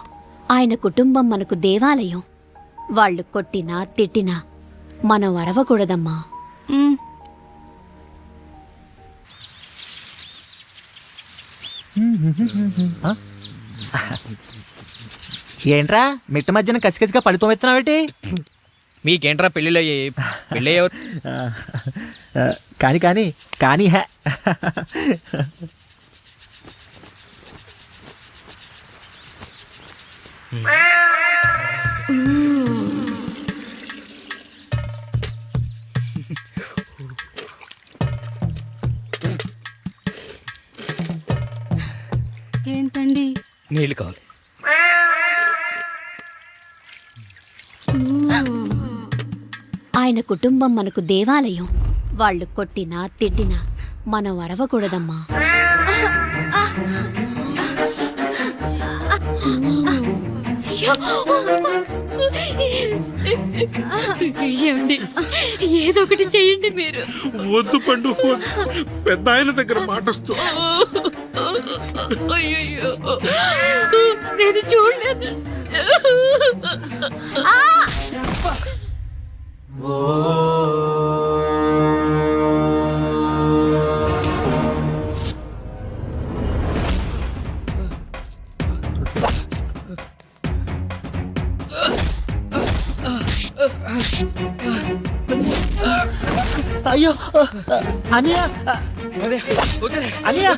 Speaker 3: ఆయన కుటుంబం మనకు దేవాలయం. వాళ్ళు కొట్టినా తిట్టినా మనం అరవకూడదమ్మా.
Speaker 12: ఏంట్రా మిట్ట మధ్యన కసికసిగా పడిపోతున్నావేటి?
Speaker 1: మీకేంట్రా పెళ్ళిళ్ళయ్యే? పెళ్ళయ్యే
Speaker 12: కానీ కానీ కానీ హే.
Speaker 7: ఏంటండి?
Speaker 1: నీళ్ళు కావాలి.
Speaker 3: ఆయన కుటుంబం మనకు దేవాలయం. వాళ్ళు కొట్టినా తిట్టినా మనం అరవకూడదమ్మా. ఏమండి, ఏదో ఒకటి చెయ్యండి మీరు.
Speaker 8: వద్దు పండు, పెద్ద ఆయన దగ్గర మాటొస్తూ.
Speaker 3: అయ్యో, నేను చూడలేదు.
Speaker 12: అయ్యో అనియా అనియా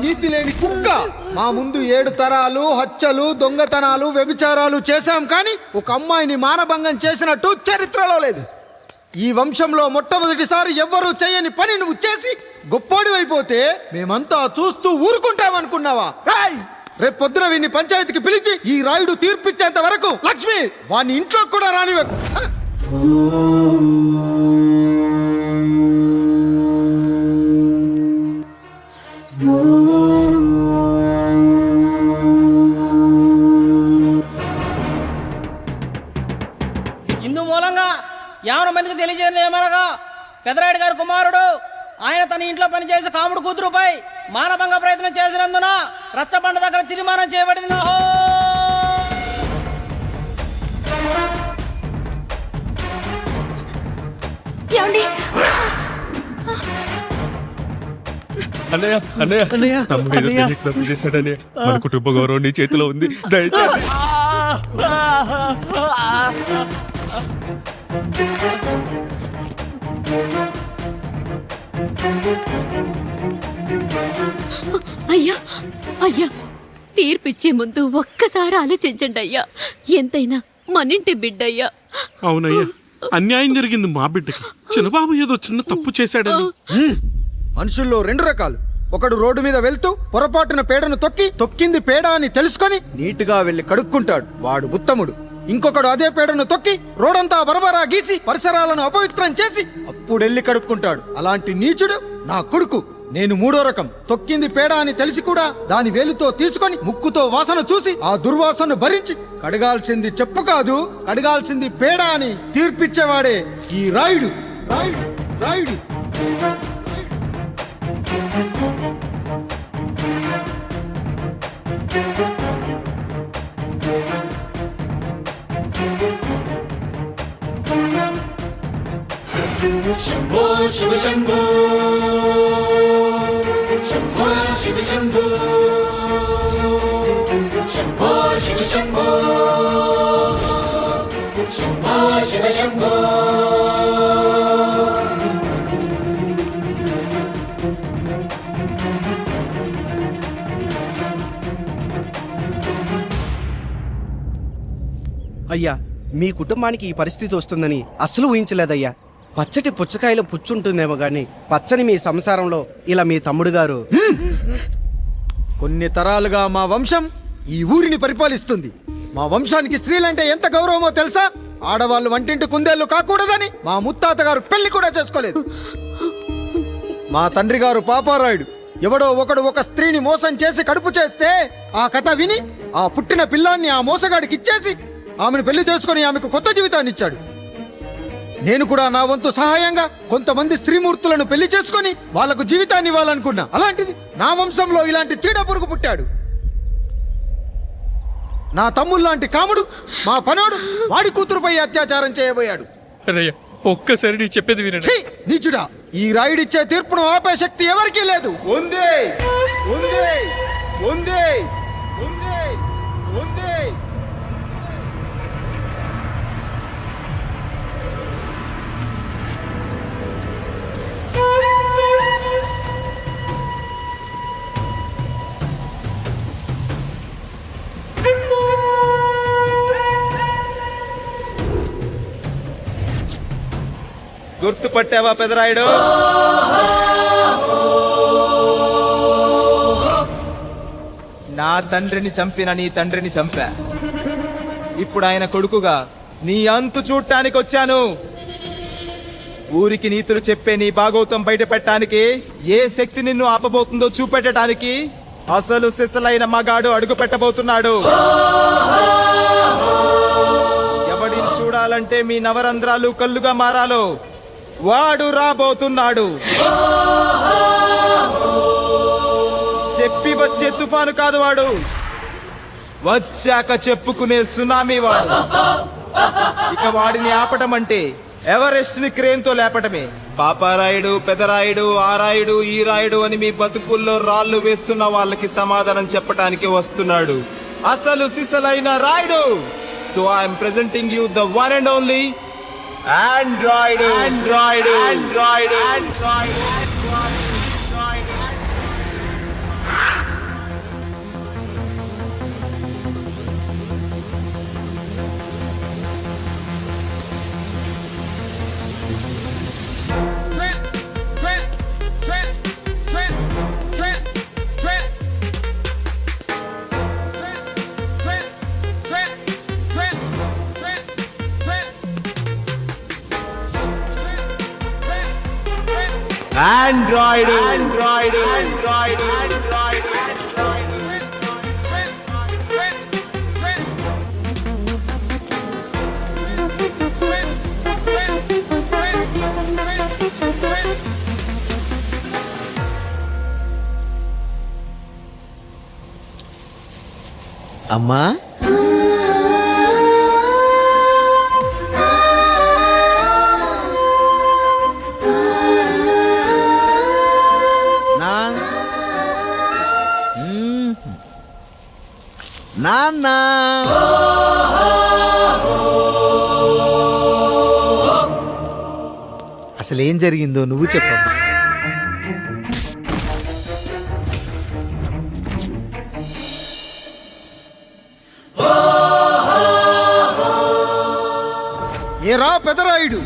Speaker 5: నీతి లేని కుక్క, మా ముందు 7 తరాలు హత్యలు, దొంగతనాలు, వ్యభిచారాలు చేశాం, కానీ ఒక అమ్మాయిని మానభంగం చేసినట్టు చరిత్రలో లేదు. ఈ వంశంలో మొట్టమొదటిసారి ఎవ్వరూ చేయని పని నువ్వు చేసి గొప్పోడి అయిపోతే మేమంతా చూస్తూ ఊరుకుంటామనుకున్నావా? రేపు పొద్దున వీడిని పంచాయతీకి పిలిచి ఈ రాయుడు తీర్పిచ్చేంత వరకు లక్ష్మి వాడిని ఇంట్లో కూడా రానివ్వకు.
Speaker 11: ఇందు మూలంగా 50 మందికి తెలియజేయడం ఏమనగా పెదరాయుడు గారి కుమారుడు ఆయన తన ఇంట్లో పనిచేసే కాముడు కూతురుపై మానభంగ ప్రయత్నం చేసినందున రచ్చబండ దగ్గర తీర్మానం చేయబడింది.
Speaker 1: మన కుటుంబ గౌరవం నీ చేతిలో ఉంది, దయచేసి.
Speaker 3: అయ్యా అయ్యా, తీర్పిచ్చే ముందు ఒక్కసారి ఆలోచించండి అయ్యా. ఎంతైనా మనింటి బిడ్డయ్యా.
Speaker 8: అవునయ్యా, అన్యాయం జరిగింది మా బిడ్డకి. చిన్నబాబు ఏదో చిన్న తప్పు చేశాడని.
Speaker 5: మనుషుల్లో 2 రకాలు. ఒకడు రోడ్డు మీద వెళ్తూ పొరపాటున పేడను తొక్కింది పేడ అని తెలుసుకొని నీటుగా వెళ్లి కడుక్కుంటాడు, వాడు ఉత్తముడు. ఇంకొకడు అదే పేడను తొక్కి రోడంతా బరబరా గీసి పరిసరాలను అపవిత్రం చేసి అప్పుడెళ్ళి కడుక్కుంటాడు. అలాంటి నీచుడు నా కొడుకు. నేను 3వ రకం. తొక్కింది పేడ అని తెలిసి కూడా దాని వేలుతో తీసుకొని ముక్కుతో వాసన చూసి ఆ దుర్వాసన భరించి కడగాల్సింది చెప్పు కాదు, కడగాల్సింది పేడ అని తీర్పిచ్చేవాడే ఈ రాయుడు. రాయుడు రాయుడు
Speaker 14: శంభో శివ శంభో శంభో శివ శంభో శంభో శివ శంభో శంభో శివ శంభో.
Speaker 4: అయ్యా, మీ కుటుంబానికి ఈ పరిస్థితి వస్తుందని అస్సలు ఊహించలేదయ్యా. పచ్చటి పుచ్చకాయలో పుచ్చుంటుందేమో గాని పచ్చని మీ సంసారంలో ఇలా మీ తమ్ముడు గారు.
Speaker 5: కొన్ని తరాలుగా మా వంశం ఈ ఊరిని పరిపాలిస్తుంది. మా వంశానికి స్త్రీలంటే ఎంత గౌరవమో తెలుసా? ఆడవాళ్ళు వంటింటి కుందేళ్లు కాకూడదని మా ముత్తాత గారు పెళ్లి కూడా చేసుకోలేదు. మా తండ్రి గారు పాపారాయుడు ఎవడో ఒకడు ఒక స్త్రీని మోసం చేసి కడుపు చేస్తే ఆ కథ విని ఆ పుట్టిన పిల్లాన్ని ఆ మోసగాడికి ఇచ్చేసి ఆమెను పెళ్లి చేసుకుని ఆమెకు కొత్త జీవితాన్ని ఇచ్చాడు. నేను కూడా నా వంతు సహాయంగా కొంతమంది స్త్రీమూర్తులను పెళ్లి చేసుకుని వాళ్లకు జీవితాన్ని ఇవ్వాలనుకున్నా. అలాంటిది నా వంశంలో ఇలాంటి చీడ పురుగు పుట్టాడు. నా తమ్ముళ్ళలాంటి కాముడు మా పనోడు వాడి కూతురుపై అత్యాచారం చేయబోయాడు.
Speaker 1: ఒక్కసారి నీ చెప్పేది వినండి.
Speaker 5: నీచుడా, ఈ రాయుడిచ్చే తీర్పును ఆపే శక్తి ఎవరికీ లేదు.
Speaker 4: ఉందే ఉందే ఉందే ఉందే ఉందే.
Speaker 15: గుర్తుపట్టావా పెదరాయుడు? నా తండ్రిని చంపిన నీ తండ్రిని చంపా. ఇప్పుడు ఆయన కొడుకుగా నీ అంతు చూడటానికి వచ్చాను. ఊరికి నీతులు చెప్పే నీ భాగవతం బయట పెట్టడానికి ఏ శక్తి నిన్ను ఆపబోతుందో చూపెట్టడానికి అసలు సిసలైన మగాడు అడుగు పెట్టబోతున్నాడు. ఎవడిని చూడాలంటే మీ నవరంధ్రాలు కళ్ళుగా మారాలో వాడు రాబోతున్నాడు. చెప్పి వచ్చే తుఫాను కాదు వాడు, వచ్చాక చెప్పుకునే సునామీ వాడు. ఇక వాడిని ఆపటం అంటే ఎవరెస్ట్ ని క్రేన్ తో లేపటమే. పాపారాయుడు, పెదరాయుడు, ఆరాయుడు, ఈ రాయుడు అని మీ బతుకుల్లో రాళ్ళు వేస్తున్న వాళ్ళకి సమాధానం చెప్పడానికి వస్తున్నాడు అసలు సిసలైన Rayudu. So I'm presenting you the one and only Android. Android, Android, Android. Android, Android, Android, Android, Android.
Speaker 12: అమ్మా నాన్న, అసలేం జరిగిందో నువ్వు చెప్పమ్మా.
Speaker 5: ఏరా పెదరాయుడు,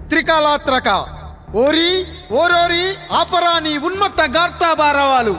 Speaker 5: త్రికాలాత్రక ఓరి ఓరోరి ఆపరాని ఉన్మత్త గార్తాబారవాలు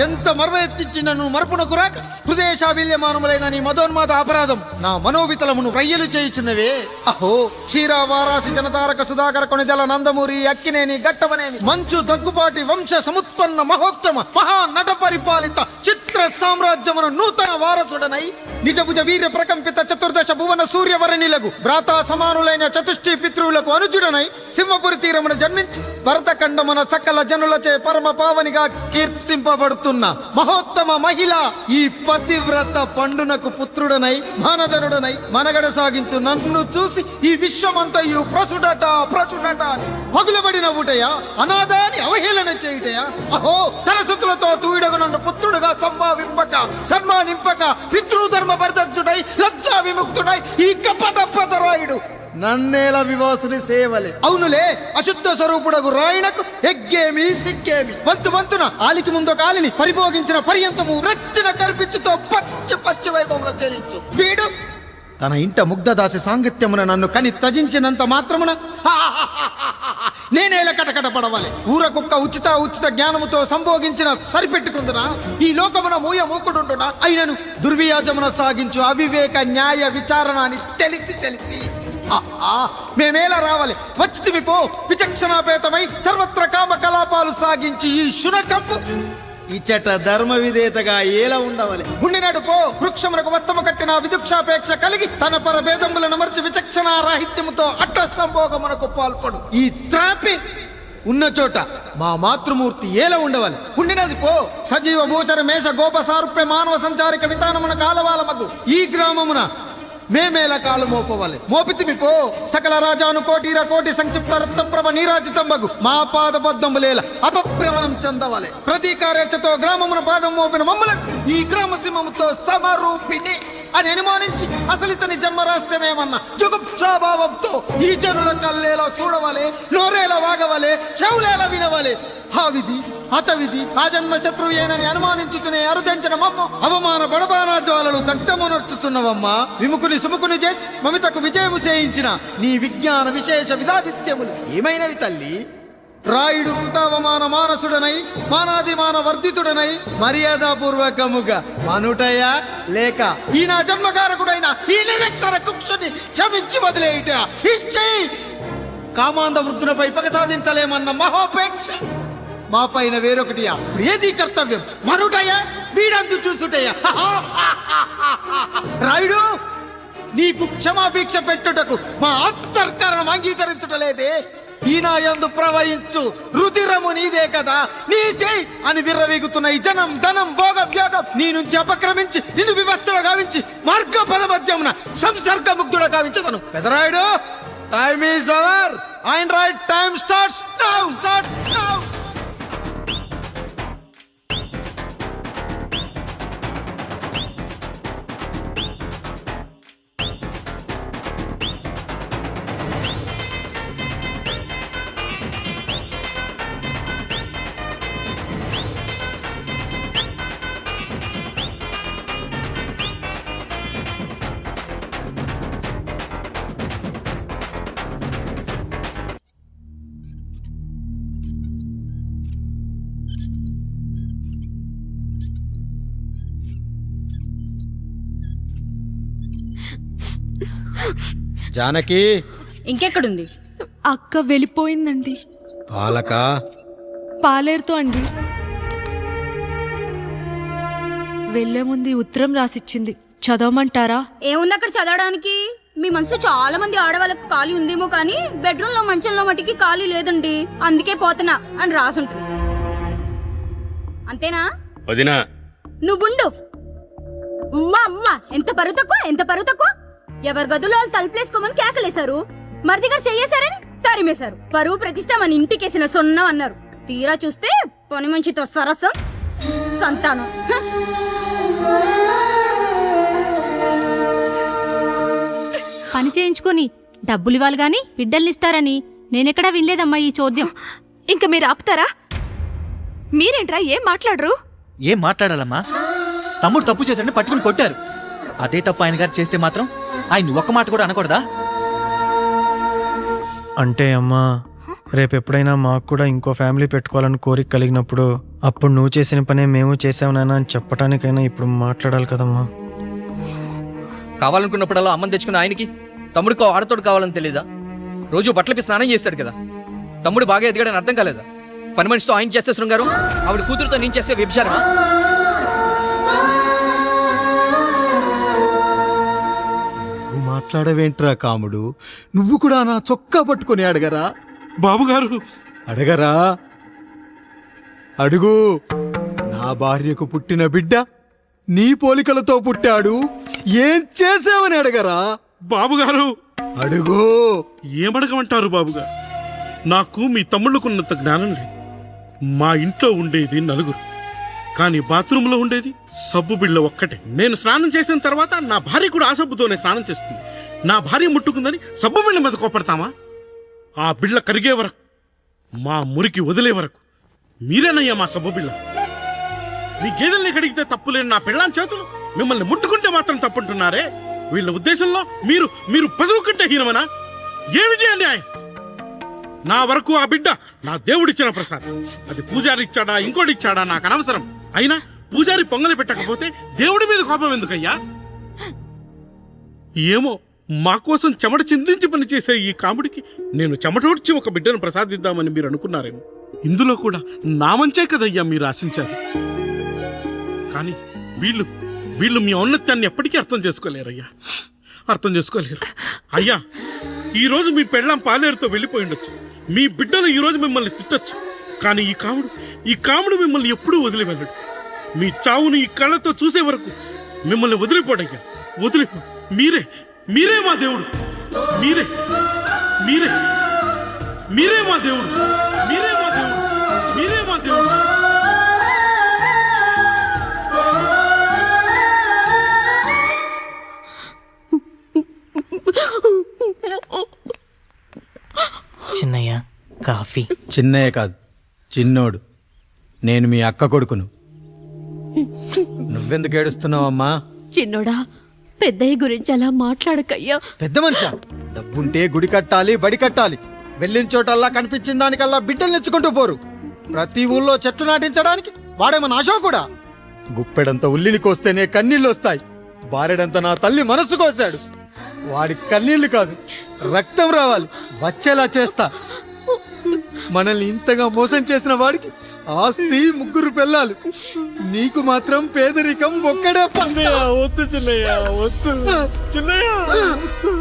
Speaker 5: ఎంత మర్వ ఎత్తిచ్చినను మరపునకు రాక హృదయశావిల్యమానములైన నీ మదోన్మాద అపరాధం నా మనోవితలమును రయ్యలు చేయుచున్నవే. అహో క్షీరా వారాసి జనతారక సుధాకర కొనిదల నందమూరి అక్కినేని గట్టవనేని మంచు దగ్గుపాటి వంశ సముత్పన్న మహోత్తమ మహా నట పరిపాలిత చిత్ర సామ్రాజ్యమున నూతన వారసుడనై నిజభుజ వీర్య ప్రకంపిత చతుర్దశ భువన సూర్యవరణిలకు భ్రాతా సమానులైన చతుష్టి పితృవులకు అనుజుడనై సింహపురి తీరమున జన్మించి భరతఖండమున సకల జనులచే పరమ పావనిగా కీర్తింపబడుతున్న మహోత్తమ మహిళ ఈ పతివ్రత పండునకు పుత్రుడనై మానధనుడనై మనగడ సాగించు నన్ను చూసి ఈ విశ్వమంతయు ప్రసుడట ప్రచుడట అని పగులబడిన ఊటయా, అనాథాన్ని అవహేళన చేయుటయా. అహో తన సుతులతో తూయిడగు నన్ను పుత్రుడుగా సంభావింపక సన్మానింపక పితృధర్మ బర్ధజుడై లజ్జా విముక్తుడై ఈ కపట పదరాయుడు నన్నేల వివాసుని సేవలే. అవునులే, అశుద్ధ స్వరూపుడగు రాయణకు ఎగ్గేమి సిగ్గేమి. వంతు వంతున ఆలికి ముందు కాలిని పరిభోగించిన పర్యంతము రచ్చన కర్పించుతో పచ్చి పచ్చి వైభవంలో తేలించు. వీడు తన ఇంట ముగ్ధదాసి సాంగత్యమున నన్ను కని తజించినంత మాత్రమున నేనేలా కటకట పడవాలి. ఊర కుక్క ఉచిత జ్ఞానముతో సంభోగించిన సరిపెట్టుకుందునా ఈ లోకమున మూయ మూకుడుండునా. అయినను దుర్వ్యాజమున సాగించు అవివేక న్యాయ విచారణ అని తెలిసి మేమేలా రావాలి. వచ్చితిమి పో విచక్షణాపేతమై సర్వత్ర కామ కలాపాలు సాగించి ఈ శునకప్పు ఇచ్చట ధర్మ విధేతగా ఏలా ఉండవాలి. ఉండినాడు పో వృక్షమునకు వస్తము కట్టిన విదుక్షాపేక్ష కలిగి తన పరభేదములను మర్చి విచక్షణ రాహిత్యముతో అట్ట సంభోగమునకు పాల్పడు. ఈ త్రాపి ఉన్న చోట మా మాతృమూర్తి ఏలా ఉండవాలి. ఉండినది పో సజీవ భూచర మేష గోప సారూప్య మానవ సంచారిక విధానమున కాలవాలమగు ఈ గ్రామమున మేమేలా కాలు మోపవాలి. మోపితిమి పో సకల రాజాను కోటిర కోటి సంక్షిప్త రత్నప్రభ నీరాజితంబగు మా పాదబద్ధములేల అపభ్రమణం చెందవాలి. ప్రతీకారేచ్ఛతో గ్రామమున పాదం మోపిన మమ్మలను ఈ గ్రామ సింహముతో సమరూపిణి అని అనుమానించి అసలు ఇతని జన్మరహస్యమేమన్నా జుగుప్సాభావంతో ఈ జనుల కల్లేలా చూడవలే, నోరేలా వాగవలే, చెవులేలా వినవలే. ఆ విధి హతవిధి ఆ జన్మ శత్రుయేనని అనుమానించుచునే అరుదెంచిన మమ్మ అవమాన బడబాన జ్వాలలు దగ్ధమునర్చుచున్నవమ్మా. విముకుని సుముకుని చేసి మమితకు విజయము చేయించిన నీ విజ్ఞాన విశేష విధాదిత్యములు ఏమైనవి తల్లి? రాయుడు కృతావమాన మానసుడనై మానాదిమాన వర్ధితుడనై మర్యాదపూర్వకముగా మనుటయా లేక ఈ నా జన్మకారకుడైన ఈ నిరక్షర కుక్షుని క్షమించి వదిలేయుట ఇచ్చేయి. కామాంధ వృద్ధులపై పగ సాధించలేమన్న మహోపేక్ష మా పైన వేరొకటియా? ఇప్పుడు ఏది కర్తవ్యం? మనుటయా వీడందు చూసుటయా? రాయుడు నీకు క్షమాపీక్ష పెట్టుటకు మా అంతర్కరణం అంగీకరించుటలేదే. ఈనాయందు ప్రవహించు రుధిరము నీదే కదా, నీదే అని విర్రవీగుతున్న ఈ జనం ధనం భోగ వ్యోగం నీ నుంచి అపక్రమించి నిన్ను వివస్థలో గావించి మార్గ పదమధ్యమున సంసర్గ ముగ్ధుడ గావించదను. Pedarayudu, time is over and right time starts now. Janaki
Speaker 7: ఇంకెక్కడుంది?
Speaker 10: అక్క వెళ్ళిపోయిందండి.
Speaker 5: పాలక
Speaker 10: పాలేరుతో అండి. వెళ్లే ముందు ఉత్తరం రాసిచ్చింది, చదవమంటారా?
Speaker 7: ఏముంది అక్కడ చదవడానికి? మీ మనసులో చాలా మంది ఆడవాళ్ళకి ఖాళీ ఉందేమో కానీ బెడ్రూమ్ లో మంచంలో మట్టికి ఖాళీ లేదండి, అందుకే పోతున్నా అని రాసుంటుంది. అంతేనా
Speaker 9: వదినా?
Speaker 7: నువ్వుండు. అమ్మ ఎంత పరువు తక్కువ. ఎవరి గదులో వాళ్ళు తలుపులేసుకోమని కేకలేశారు, మరిదిగారు చెయ్యేశారని తరిమేశారు. పరువు ప్రతిష్ట మన ఇంటికేసిన సొన్నం అన్నారు. తీరా చూస్తే పని మంచితో సరసం, సంతానం.
Speaker 3: పని చేయించుకొని డబ్బులు ఇవ్వాలి గాని బిడ్డల్నిస్తారని నేనెక్కడా వినలేదమ్మా ఈ చోద్యం.
Speaker 10: ఇంకా మీరు ఆపుతారా? మీరేంట్రా ఏం మాట్లాడరు?
Speaker 11: ఏం మాట్లాడాలమ్మా? తమ్ముడు తప్పు చేశాడని పట్టుకుని కొట్టారు. అదే తప్పు ఆయన గారు చేస్తే మాత్రం ఆయన ఒక్క మాట కూడా అనకూడదా?
Speaker 16: అంటే అమ్మా, రేపు ఎప్పుడైనా మాకు కూడా ఇంకో ఫ్యామిలీ పెట్టుకోవాలని కోరిక కలిగినప్పుడు అప్పుడు నువ్వు చేసిన పనే మేము చేసావు నాన్న అని చెప్పడానికైనా ఇప్పుడు మాట్లాడాలి కదమ్మా.
Speaker 11: కావాలనుకున్నప్పుడల్లా అమ్మని తెచ్చుకున్న ఆయనకి తమ్ముడికో ఆడతోడు కావాలని తెలీదా? రోజు బట్టలపి స్నానం చేస్తాడు కదా. తమ్ముడు బాగా ఎదిగాడని అర్థం కాలేదా? పని మనిషితో ఆయన చేస్తే శృంగారం, ఆవిడ కూతురుతో నేను చేస్తే వ్యభిచారమా?
Speaker 5: నువ్వు మాట్లాడవేంట్రా కాముడు? నువ్వు కూడా నా చొక్కా పట్టుకొని అడగరా?
Speaker 8: బాబుగారు
Speaker 5: అడగరా? అడుగు. నా భార్యకు పుట్టిన బిడ్డ నీ పోలికలతో పుట్టాడు, ఏం చేసావని అడగరా?
Speaker 8: బాబుగారు
Speaker 5: అడుగు.
Speaker 8: ఏమడగమంటారు బాబుగారు? నాకు మీ తమ్ముళ్ళకున్నంత జ్ఞానం లేదు. మా ఇంట్లో ఉండేది నలుగురు, కానీ బాత్రూంలో ఉండేది సబ్బు బిళ్ళ ఒక్కటే. నేను స్నానం చేసిన తర్వాత నా భార్య కూడా ఆ సబ్బుతోనే స్నానం చేస్తుంది. నా భార్య ముట్టుకుందని సబ్బు బిళ్ళ మీద కోపడతామా? ఆ బిళ్ళ కరిగే వరకు, మా మురికి వదిలే వరకు మీరేనయ్యా మా సబ్బు బిళ్ళ. మీ గేదెల్ని కడిగితే తప్పులేని నా పిల్లాని చేతులు మిమ్మల్ని ముట్టుకుంటే మాత్రం తప్పుంటున్నారే. వీళ్ళ ఉద్దేశంలో మీరు పశువు కంటే హీనమనా? ఏమిటి అన్యాయం? నా వరకు ఆ బిడ్డ నా దేవుడిచ్చిన ప్రసాదం. అది పూజారి ఇచ్చాడా ఇంకోటి ఇచ్చాడా నాకు అనవసరం. అయినా పూజారి పొంగలి పెట్టకపోతే దేవుడి మీద కోపం ఎందుకయ్యా? ఏమో, మా కోసం చెమట చిందించి పనిచేసే ఈ కాముడికి నేను చెమటోడ్చి ఒక బిడ్డను ప్రసాదిద్దామని మీరు అనుకున్నారేమో. ఇందులో కూడా నా మంచే కదయ్యా మీరు ఆశించారు. కానీ వీళ్ళు మీ ఔన్నత్యాన్ని ఎప్పటికీ అర్థం చేసుకోలేరయ్యా, అర్థం చేసుకోలేరు. అయ్యా, ఈరోజు మీ పెళ్ళాం పాలేరుతో వెళ్ళిపోయి ఉండొచ్చు, మీ బిడ్డలు ఈరోజు మిమ్మల్ని తిట్టచ్చు, కానీ ఈ కాముడు మిమ్మల్ని ఎప్పుడూ వదిలి వెళ్ళడు. మీ చావును ఈ కళ్ళతో చూసే వరకు మిమ్మల్ని వదిలిపోడయ్యా, వదిలిపో. మీరే మా దేవుడు, మీరే మా దేవుడు, మీరే మా దేవుడు, మీరే మా దేవుడు.
Speaker 11: చిన్నయ్య కాఫీ.
Speaker 5: చిన్నయ్య కాదు, చిన్నోడు. నేను మీ అక్క కొడుకును. నువ్వెందుకు ఏడుస్తున్నావమ్మా?
Speaker 3: చిన్నోడా, పెద్దయ్య గురించి అలా మాట్లాడకయ్యా.
Speaker 5: పెద్ద మనిషా, డబ్బుంటే గుడి కట్టాలి, బడి కట్టాలి. వెళ్ళిన చోటల్లా కనిపించిన దానికల్లా బిడ్డలు నెచ్చుకుంటూ పోరు. ప్రతి ఊళ్ళో చెట్లు నాటించడానికి వాడేమో నాశో కూడా. గుప్పెడంత ఉల్లిని కోస్తేనే కన్నీళ్ళు వస్తాయి. బారెడంత నా తల్లి మనసు కోసాడు. వాడి కన్నీళ్లు కాదు, రక్తం రావాలి, వచ్చేలా చేస్తా. మనల్ని ఇంతగా మోసం చేసిన వాడికి ఆస్తి 3 పిల్లలు, నీకు మాత్రం పేదరికం ఒక్కడే.
Speaker 8: వద్దు చిన్నయ్య, వద్దు చిన్నయ్య, వద్దు.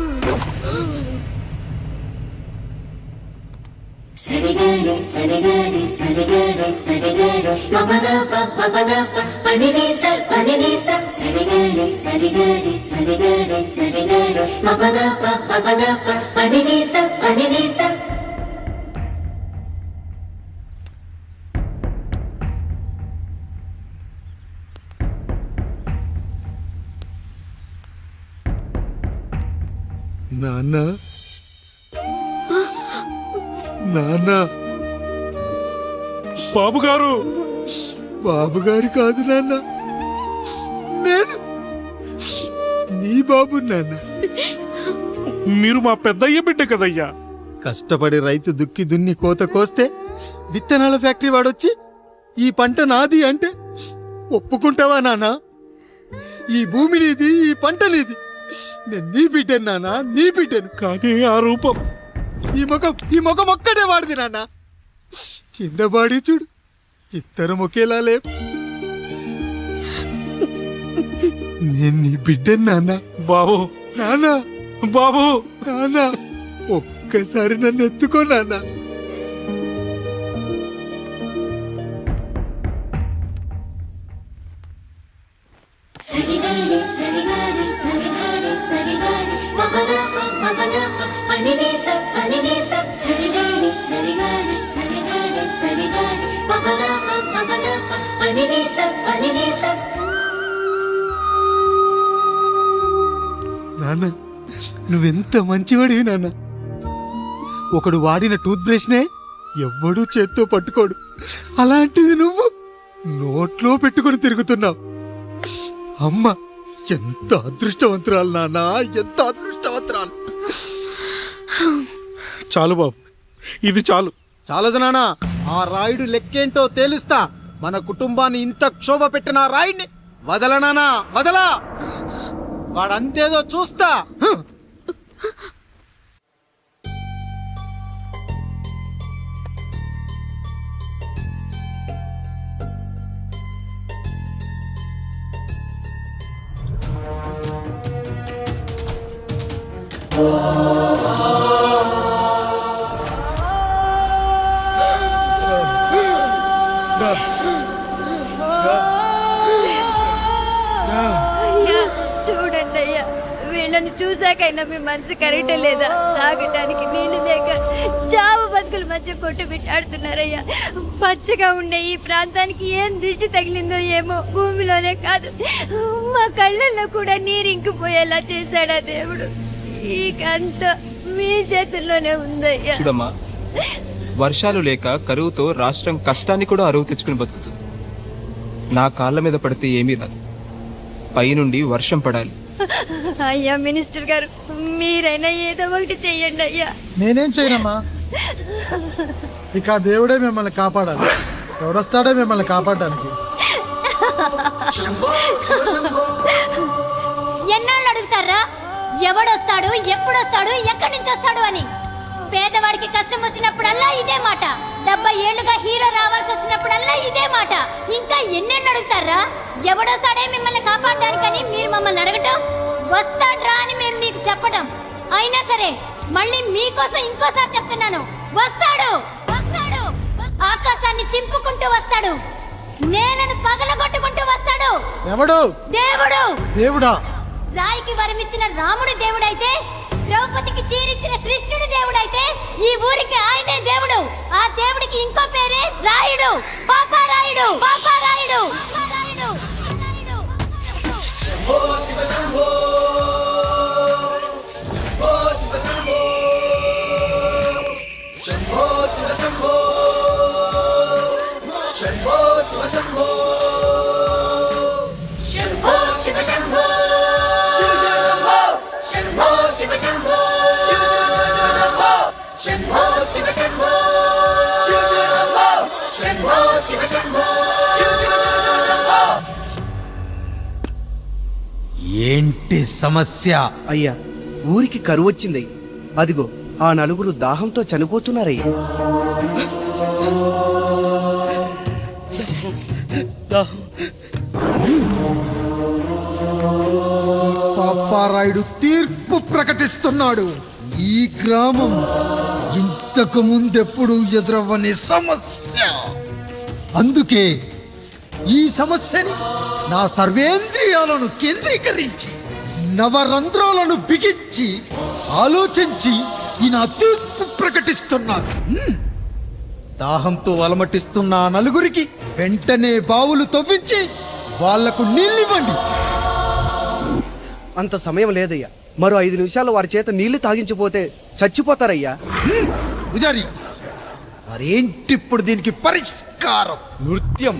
Speaker 14: సరిగారి సరిగారి సరిగారి సరిగారి మమద పపద పనిని సర్ పనిని సర్ సరిగారి సరిగారి సరిగారి సరిగారి మమద పపద పనిని సర్ పనిని సర్.
Speaker 5: నాన్న, నాన్న.
Speaker 8: బాబుగారు,
Speaker 5: బాబుగారు కాదు నాన్న, నేను నీ బాబు నాన్న.
Speaker 8: మీరు మా పెద్దయ్య బిడ్డ కదయ్యా.
Speaker 5: కష్టపడి రైతు దుక్కి దున్ని కోత కోస్తే విత్తనాల ఫ్యాక్టరీ వాడొచ్చి ఈ పంట నాది అంటే ఒప్పుకుంటావా నాన్న? ఈ భూమి నీది, ఈ పంట నీది. నేను నీ బిడ్డను నాన్న, నీ బిడ్డను.
Speaker 8: కానీ ఆ రూపం,
Speaker 5: ఈ ముఖం ఒక్కడే వాడిది నాన్న. కింద బాడీ చూడు, ఇద్దరం ఒకేలా లేవు. నేను నీ బిడ్డను నాన్న.
Speaker 8: బాబు,
Speaker 5: నాన్న,
Speaker 8: బాబు,
Speaker 5: నాన్న, ఒక్కసారి నన్ను ఎత్తుకో నాన్న.
Speaker 14: సరిగారి సరిగారి సరిగారి సరిగారి మమద పపద పనిని సర్ పనిని సర్ సరిగారి సరిగారి సరిగారి సరిగారి మమద పపద పనిని సర్ పనిని సర్.
Speaker 5: నాన్న, నువ్వెంత మంచివాడివి నాన్న. ఒకడు వాడిన టూత్ బ్రష్నే ఎవ్వడూ చేత్తో పట్టుకోడు. అలాంటిది నువ్వు నోట్లో పెట్టుకుని తిరుగుతున్నావు. అమ్మ ఎంత అదృష్టవంతురాలు నాన్న, ఎంత అదృష్టవంతురాలు.
Speaker 8: చాలు బాబు, ఇది చాలు.
Speaker 5: చాలదు నాన్న, ఆ రాయుడు లెక్కేంటో తేలుస్తా. మన కుటుంబాన్ని ఇంత క్షోభ పెట్టిన ఆ రాయుడిని వదలనానా, వదలా. వాడంతేదో చూస్తా.
Speaker 2: అయ్యా చూడండి అయ్యా, వీళ్ళని చూసాకైనా మీ మనసు కరెక్ట్ లేదా? తాగటానికి నీళ్లు లేక చావు బతుకుల మధ్య కొట్టు పెట్టాడుతున్నారయ్యా. పచ్చగా ఉండే ఈ ప్రాంతానికి ఏం దిష్టి తగిలిందో ఏమో. భూమిలోనే కాదు, మా కళ్ళల్లో కూడా నీరు ఇంకిపోయేలా చేశాడా దేవుడు. ఈ కంట మీ చేతుల్లోనే ఉందయ్యా.
Speaker 15: చూడమ్మా, వర్షాలు లేక కరువుతో రాష్ట్రం కష్టాన్ని కూడా అరువు తెచ్చుకుని బతుకుతుంది. నా కాళ్ళ మీద పడితే ఏమీ రాదు, పైనుండి వర్షం పడాలి.
Speaker 2: అయ్యా మినిస్టర్ గారు, మీరైనా ఏదో ఒకటి చెయ్యండి అయ్యా.
Speaker 17: నేనేం చేయనమ్మా, ఇక ఆ దేవుడే మిమ్మల్ని కాపాడాలి. ఎవడొస్తాడో మిమ్మల్ని కాపాడడానికి.
Speaker 3: ఎన్నాళ్ళు అడుగుతారా ఎవడొస్తాడు, ఎప్పుడొస్తాడు, ఎక్కడి నుంచి వస్తాడు అని? పేదవాడికి కష్టం వచ్చినప్పుడల్లా ఇదే మాట. 70 ఏళ్లుగా హీరో రావాల్సి వచ్చినప్పుడల్లా ఇదే మాట. ఇంకా ఎన్నెళ్ళు అడుగుతారా? ఎవడొస్తాడే మిమ్మల్ని కాపాడడానికని మీరు మమ్మల్ని అడగటం, వస్తాడ్రా అని మేము మీకు చెప్పడం. అయినా సరే మళ్ళీ మీకోసం ఇంకోసారి చెప్తున్నాను, వస్తాడు, వస్తాడు. ఆకాశాన్ని చింపుకుంటూ వస్తాడు, నేలను పగలగొట్టుకుంటూ వస్తాడు.
Speaker 17: ఎవడు?
Speaker 3: దేవుడు.
Speaker 17: దేవుడా?
Speaker 3: రాయికి వరమిచ్చిన రాముడు దేవుడైతే, ద్రౌపదికి చీరిచ్చిన కృష్ణుడు దేవుడైతే, ఈ ఊరికి ఆయనే దేవుడు. ఆ దేవుడికి ఇంకో పేరే రాయుడు, పాపారాయుడు, పాపారాయుడు.
Speaker 14: శంభో
Speaker 5: ఏంటి సమస్య?
Speaker 4: అయ్యా, ఊరికి కరువు వచ్చింది. అదిగో ఆ నలుగురు దాహంతో చనిపోతున్నారయ్యా.
Speaker 5: పాపారాయుడు తీర్పు ప్రకటిస్తున్నాడు. ఈ గ్రామం ఇంతకు ముందెప్పుడు ఎదురవ్వని సమస్య. అందుకే ఈ సమస్యని నా సర్వేంద్రియాలను కేంద్రీకరించి నవరంధ్రాలను బిగించి ఆలోచించి ఈ నా తీర్పు ప్రకటిస్తున్నాను. దాహంతో అలమటిస్తున్న ఆ నలుగురికి వెంటనే బావులు తవ్వించి వాళ్లకు నీళ్ళివ్వండి.
Speaker 4: అంత సమయం లేదయ్యా. మరో 5 నిమిషాలు వారి చేత నీళ్లు తాగించిపోతే చచ్చిపోతారయ్యా.
Speaker 5: పూజారి, మరేంటి ఇప్పుడు దీనికి పరిష్కారం?
Speaker 4: నృత్యం.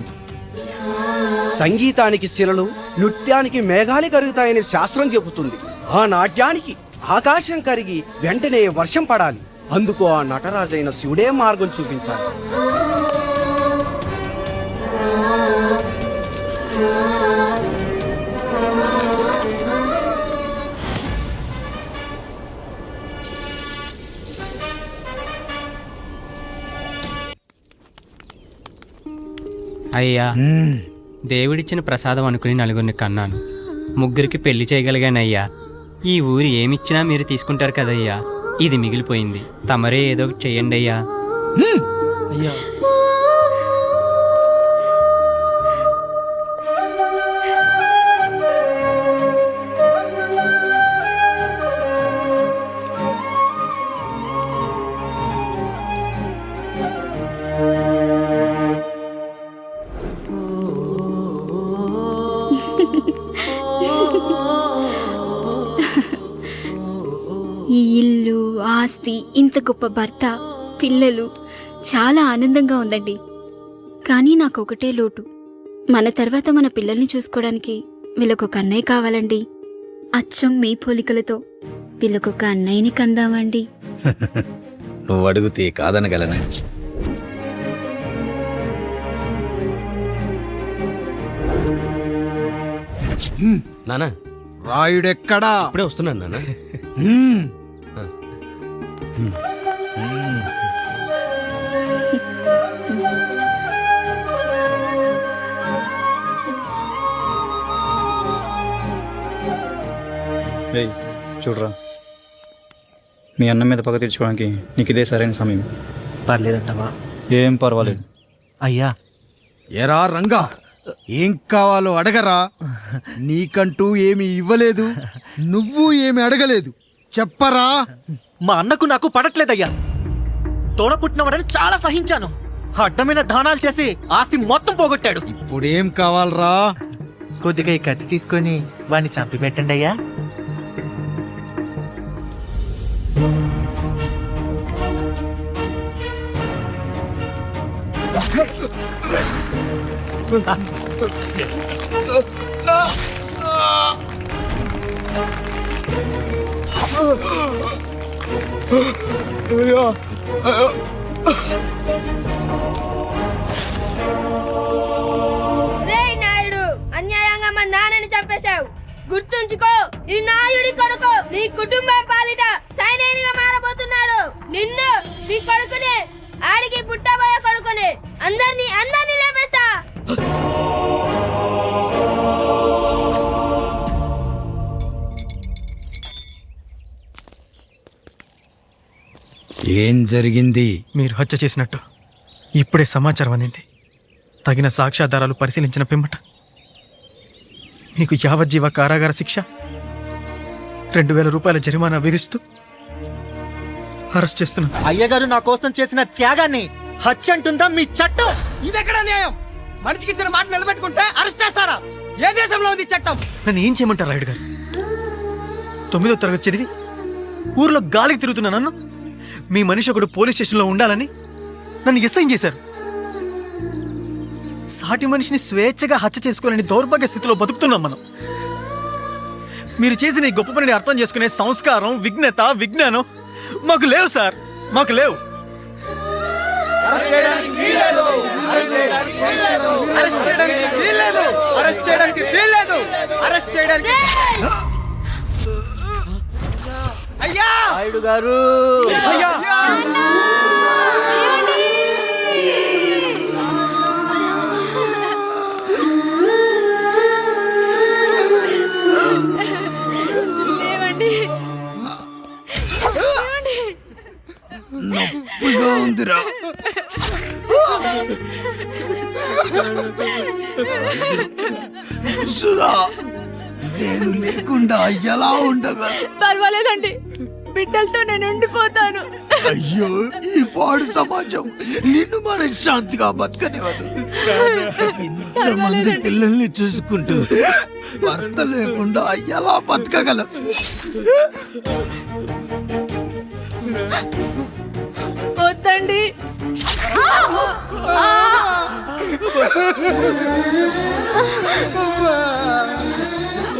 Speaker 4: సంగీతానికి శిలలు, నృత్యానికి మేఘాలు కరుగుతాయని శాస్త్రం చెబుతుంది. ఆ నాట్యానికి ఆకాశం కరిగి వెంటనే వర్షం పడాలి. అందుకు ఆ నటరాజైన శివుడే మార్గం చూపించాలి.
Speaker 18: అయ్యా, దేవుడిచ్చిన ప్రసాదం అనుకుని నలుగురిని కన్నాను. 3 పెళ్లి చేయగలిగానయ్యా. ఈ ఊరు ఏమిచ్చినా మీరు తీసుకుంటారు కదయ్యా. ఇది మిగిలిపోయింది. తమరే ఏదో ఒకటి చెయ్యండి అయ్యా.
Speaker 5: అయ్యా,
Speaker 7: ఈ ఇల్లు, ఆస్తి, ఇంత గొప్ప భర్త, పిల్లలు, చాలా ఆనందంగా ఉందండి. కానీ నాకు ఒకటే లోటు. మన తర్వాత మన పిల్లల్ని చూసుకోవడానికి వీళ్ళకొక అన్నయ్య కావాలండి. అచ్చం మీ పోలికలతో వీళ్ళకొక అన్నయ్యని కందామండి.
Speaker 12: నువ్వు అడిగితే కాదనగలనా?
Speaker 18: నానా,
Speaker 5: రాయుడెక్కడా?
Speaker 18: ఇప్పుడే వస్తున్నాను నానా.
Speaker 19: చూడరా, మీ అన్న మీద పగ తీర్చుకోవడానికి నీకు ఇదే సరైన సమయం.
Speaker 12: పర్లేదంటావా?
Speaker 19: ఏం పర్వాలేదు.
Speaker 12: అయ్యా,
Speaker 5: ఎరా రంగా, ఏం కావాలో అడగరా. నీకంటూ ఏమి ఇవ్వలేదు, నువ్వు ఏమి అడగలేదు. చెప్పరా.
Speaker 12: మా అన్నకు నాకు పడట్లేదయ్యా. తోడ పుట్టినవాడని చాలా సహించాను. అడ్డమైన దానాలు చేసి ఆస్తి మొత్తం పోగొట్టాడు.
Speaker 5: ఇప్పుడేం కావాలరా?
Speaker 12: కొద్దిగా ఈ కత్తి తీసుకొని వాడిని చంపి పెట్టండి అయ్యా.
Speaker 2: నాయుడు, అన్యాయంగా మా నాన్నని చంపేశావు. గుర్తుంచుకో, ఈ నాయుడి కొడుకు నీ కుటుంబం పాలిట సైనికునిగా మారబోతున్నాడు. నిన్ను, నీ కొడుకుని, ఆడికి పుట్టబోయే కొడుకుని అందరినీ లేపేస్తా.
Speaker 5: ఏం జరిగింది?
Speaker 16: మీరు హత్య చేసినట్టు ఇప్పుడే సమాచారం అందింది. తగిన సాక్ష్యాధారాలు పరిశీలించిన పిమ్మట మీకు యావజ్జీవ కారాగార శిక్ష, 2000 రూపాయల జరిమానా విధిస్తూ అరెస్ట్ చేస్తున్నాను.
Speaker 12: అయ్యగారు నా కోసం చేసిన త్యాగాన్ని హత్య అంటుందా మీ చట్టం?
Speaker 4: ఇదెక్కడ న్యాయం? మనిషికి ఇచ్చిన మాట నిలబెట్టుకుంటే అరెస్ట్ చేస్తారా? ఏ దేశంలో ఉంది చట్టం?
Speaker 16: నన్ను ఏం చేయమంటారు రాయుడు గారు? 9వ తరగతి చదివి ఊర్లో గాలికి తిరుగుతున్నా నన్ను మీ మనిషి ఒకడు పోలీస్ స్టేషన్లో ఉండాలని నన్ను ఎస్ఐన్ చేశారు.
Speaker 12: సాటి మనిషిని స్వేచ్ఛగా హత్య చేసుకోలేని దౌర్భాగ్య స్థితిలో బతుకుతున్నాం మనం. మీరు చేసిన ఈ గొప్ప పనిని అర్థం చేసుకునే సంస్కారం, విజ్ఞత, విజ్ఞానం మాకు లేవు సార్, మాకు లేవు.
Speaker 4: అయ్యా
Speaker 12: నాయుడు గారు,
Speaker 4: అయ్యా
Speaker 17: నొప్పిగా ఉందిరా. సుధా, నేను లేకుండా ఎలా ఉండగలను?
Speaker 2: పర్వాలేదండి, బిడ్డలతో నేను ఉండిపోతాను.
Speaker 17: అయ్యో, ఈ పాడు సమాజం నిన్ను మనశ్శాంతిగా బతకనివ్వదు. ఇంతమంది పిల్లల్ని చూసుకుంటూ భర్త లేకుండా ఎలా బతకగలం?
Speaker 2: వద్దండి.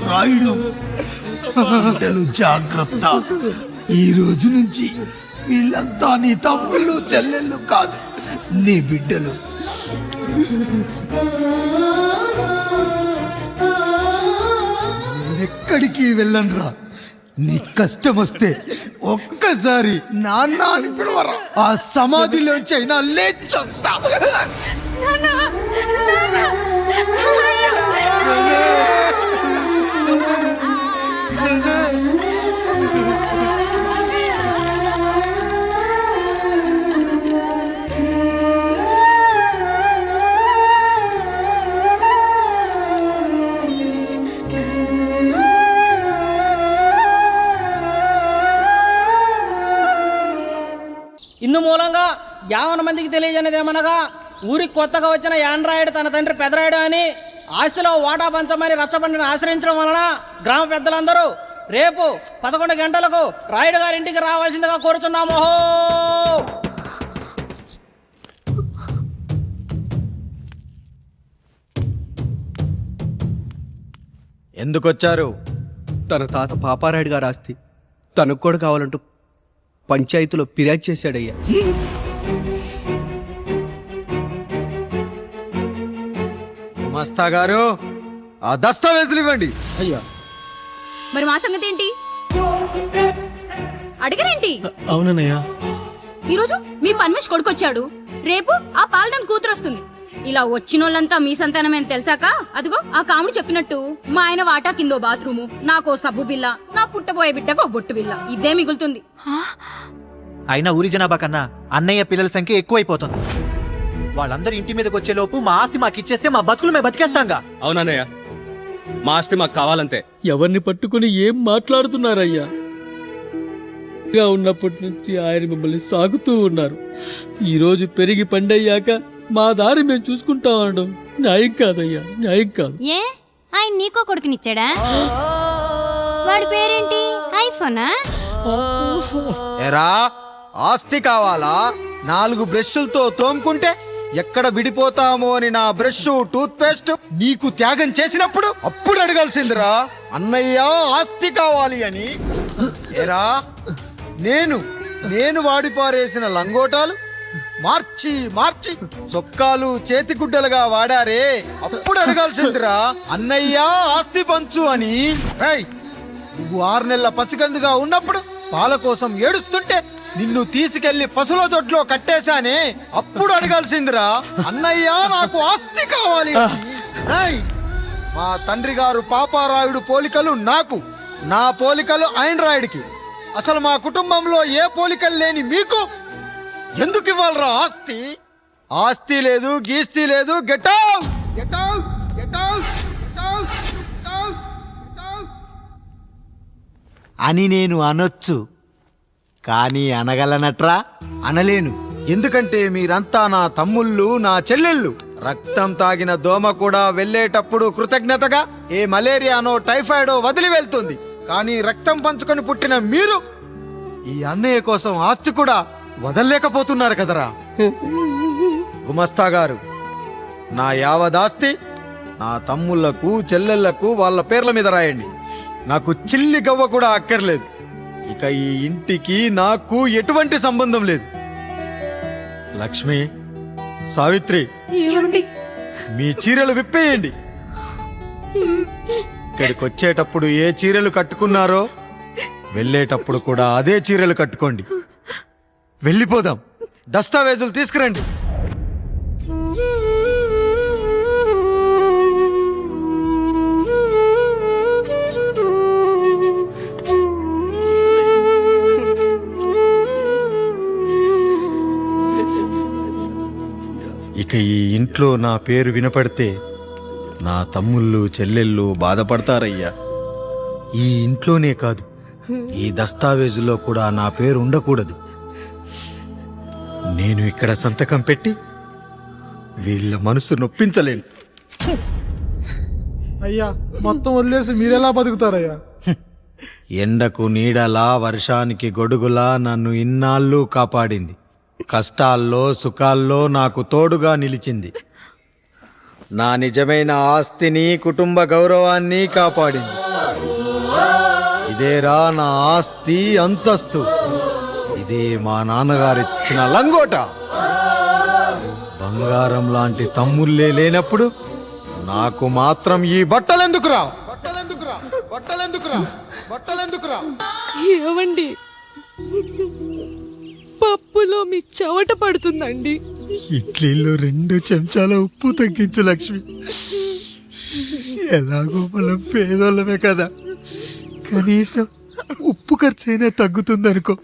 Speaker 17: రాయుడు, బిడ్డలు జాగ్రత్త. ఈ రోజు నుంచి వీళ్ళంతా నీ తమ్ముళ్ళు చెల్లెళ్ళు కాదు, నీ బిడ్డలు. ఎక్కడికి వెళ్ళనురా. నీ కష్టం వస్తే ఒక్కసారి నాన్న అని పిలవరా. ఆ సమాధిలోంచి అయినా లేచొస్తా.
Speaker 11: ఇందు మూలంగా 50 మందికి తెలియజేయనిదేమనగా, ఊరికి కొత్తగా వచ్చిన యాండ్రాయిడ్ తన తండ్రి పెదరాయుడు అని ఆస్తిలో వాటా పంచమని రచ్చబండిని ఆశ్రయించడం వలన గ్రామ పెద్దలందరూ రేపు 11 గంటలకు రాయుడు గారి ఇంటికి రావాల్సిందిగా కోరుచున్నాము.
Speaker 4: ఎందుకొచ్చారు? తన తాత పాపారాయుడు గారు ఆస్తి తనకు కూడా కావాలంటూ పంచాయతీలో ఫిర్యాదు చేశాడయ్యా. గుమస్తా గారు, ఆ దస్తావేజులు ఇవ్వండి.
Speaker 11: అయ్యా,
Speaker 7: మరి మా సంగతి ఏంటి? అడగరేంటి?
Speaker 16: అవునన్నయ్యా.
Speaker 7: ఈరోజు మీ పన్మేష్ కొడుకొచ్చాడు, రేపు ఆ పాల్దాన్ కూతురు వస్తుంది. ఇలా వచ్చినోళ్ళంతా మీ సంతానమే అని తెలిసాక, అదిగో ఆ కాముడు చెప్పినట్టు మా ఆయన వాటా కిందో బాత్రూము, నాకో సబ్బు బిల్ల, నా పుట్టబోయే బిడ్డకు ఓ బొట్టు బిల్ల, ఇదే మిగులుతుంది.
Speaker 12: అయినా ఊరి జనాభా కన్నా అన్నయ్య పిల్లల సంఖ్య ఎక్కువైపోతుంది. వాళ్ళందరూ ఇంటి మీదకి వచ్చేలోపు మా ఆస్తి మాకు ఇచ్చేస్తే మా బతుకులు మేము బతికేస్తాంగా.
Speaker 20: అవునన్నయ్య, మా ఆస్తి మాకు కావాలంతే.
Speaker 8: ఎవరిని పట్టుకుని ఏం మాట్లాడుతున్నారయ్యా? ఉన్నప్పటి నుంచి ఆయన మిమ్మల్ని సాగుతూ ఉన్నారు. ఈరోజు పెరిగి పండయ్యాక మా దారి మేము చూసుకుంటా ఉండడం న్యాయం కాదయ్యా, న్యాయం కాదు.
Speaker 7: ఏ ఆయన నీకో కొడుకునిచ్చాడా? వాడి పేరేంటి? ఐఫోనా?
Speaker 4: ఎరా, ఆస్తి కావాలా? 4 బ్రష్లతో తోముకుంటే ఎక్కడ విడిపోతామో అని నా బ్రష్, టూత్ పేస్ట్ నీకు త్యాగం చేసినప్పుడు అప్పుడు అడగాల్సిందిరా, అన్నయ్య ఆస్తి కావాలి అని. ఎరా, నేను వాడిపారేసిన లంగోటాలు మార్చి మార్చి చొక్కాలు చేతిగుడ్డలుగా వాడారే, అప్పుడు అడగాల్సిందిరా, అన్నయ్య ఆస్తి పంచు అని. నువ్వు 6 నెలల పసిగందుగా ఉన్నప్పుడు పాల కోసం ఏడుస్తుంటే నిన్ను తీసుకెళ్లి పశువుల దొడ్లో కట్టేశానే, అప్పుడు అడగాల్సిందిరా, అన్నయ్య నాకు ఆస్తి కావాలి. మా తండ్రి గారు పాపారాయుడు పోలికలు నాకు, నా పోలికలు ఆండ్రాయిడ్కి. అసలు మా కుటుంబంలో ఏ పోలికలు లేని మీకు ఎందుకు ఇవ్వాలరా ఆస్తి? ఆస్తి లేదు, గీస్తి లేదు. Get out, get out, get out, get out, get out, get out అని నేను అనొచ్చు, కానీ అనగలనట్రా? అనలేను. ఎందుకంటే మీరంతా నా తమ్ముళ్ళు, నా చెల్లెళ్ళు. రక్తం తాగిన దోమ కూడా వెళ్ళేటప్పుడు కృతజ్ఞతగా ఏ మలేరియానో టైఫాయిడో వదిలి వెళ్తుంది. కానీ రక్తం పంచుకొని పుట్టిన మీరు ఈ అన్నయ్య కోసం ఆస్తి కూడా వదల్లేకపోతున్నారు కదరా. గుమస్తా గారు,
Speaker 5: నా యావదాస్తి నా తమ్ముళ్లకు చెల్లెళ్లకు వాళ్ళ పేర్ల మీద రాయండి. నాకు చిల్లి గవ్వ కూడా అక్కర్లేదు. ఇక ఈ ఇంటికి నాకు ఎటువంటి సంబంధం లేదు. లక్ష్మి, సావిత్రి, మీ చీరలు విప్పేయండి. ఇక్కడికి వచ్చేటప్పుడు ఏ చీరలు కట్టుకున్నారో వెళ్ళేటప్పుడు కూడా అదే చీరలు కట్టుకోండి. వెళ్ళిపోదాం. దస్తావేజులు తీసుకురండి. ఇక ఈ ఇంట్లో నా పేరు వినపడితే నా తమ్ముళ్ళు చెల్లెళ్ళు బాధపడతారయ్యా. ఈ ఇంట్లోనే కాదు, ఈ దస్తావేజులో కూడా నా పేరు ఉండకూడదు. నేను ఇక్కడ సంతకం పెట్టి వీళ్ళ మనసు నొప్పించలేను.
Speaker 21: అయ్యా, మొత్తం వదిలేసి మీరెలా బతుకుతారయ్యా?
Speaker 5: ఎండకు నీడలా, వర్షానికి గొడుగులా నన్ను ఇన్నాళ్ళు కాపాడింది. కష్టాల్లో సుఖాల్లో నాకు తోడుగా నిలిచింది. నా నిజమైన ఆస్తిని, కుటుంబ గౌరవాన్ని కాపాడింది. ఇదేరా నా ఆస్తి, అంతస్తు. ఇదే మా నాన్నగారిచ్చిన లంగోట. బంగారం లాంటి తమ్ముళ్ళే లేనప్పుడు నాకు మాత్రం ఈ బట్టలెందుకురా?
Speaker 10: ఏవండి, పప్పులో మీ చెవట పడుతుందండి.
Speaker 5: ఇడ్లీలో 2 చెంచాల ఉప్పు తగ్గించు లక్ష్మి. ఎలాగో మనం పేదోళ్ళమే కదా, కనీసం ఉప్పు ఖర్చైనా తగ్గుతుందనుకో.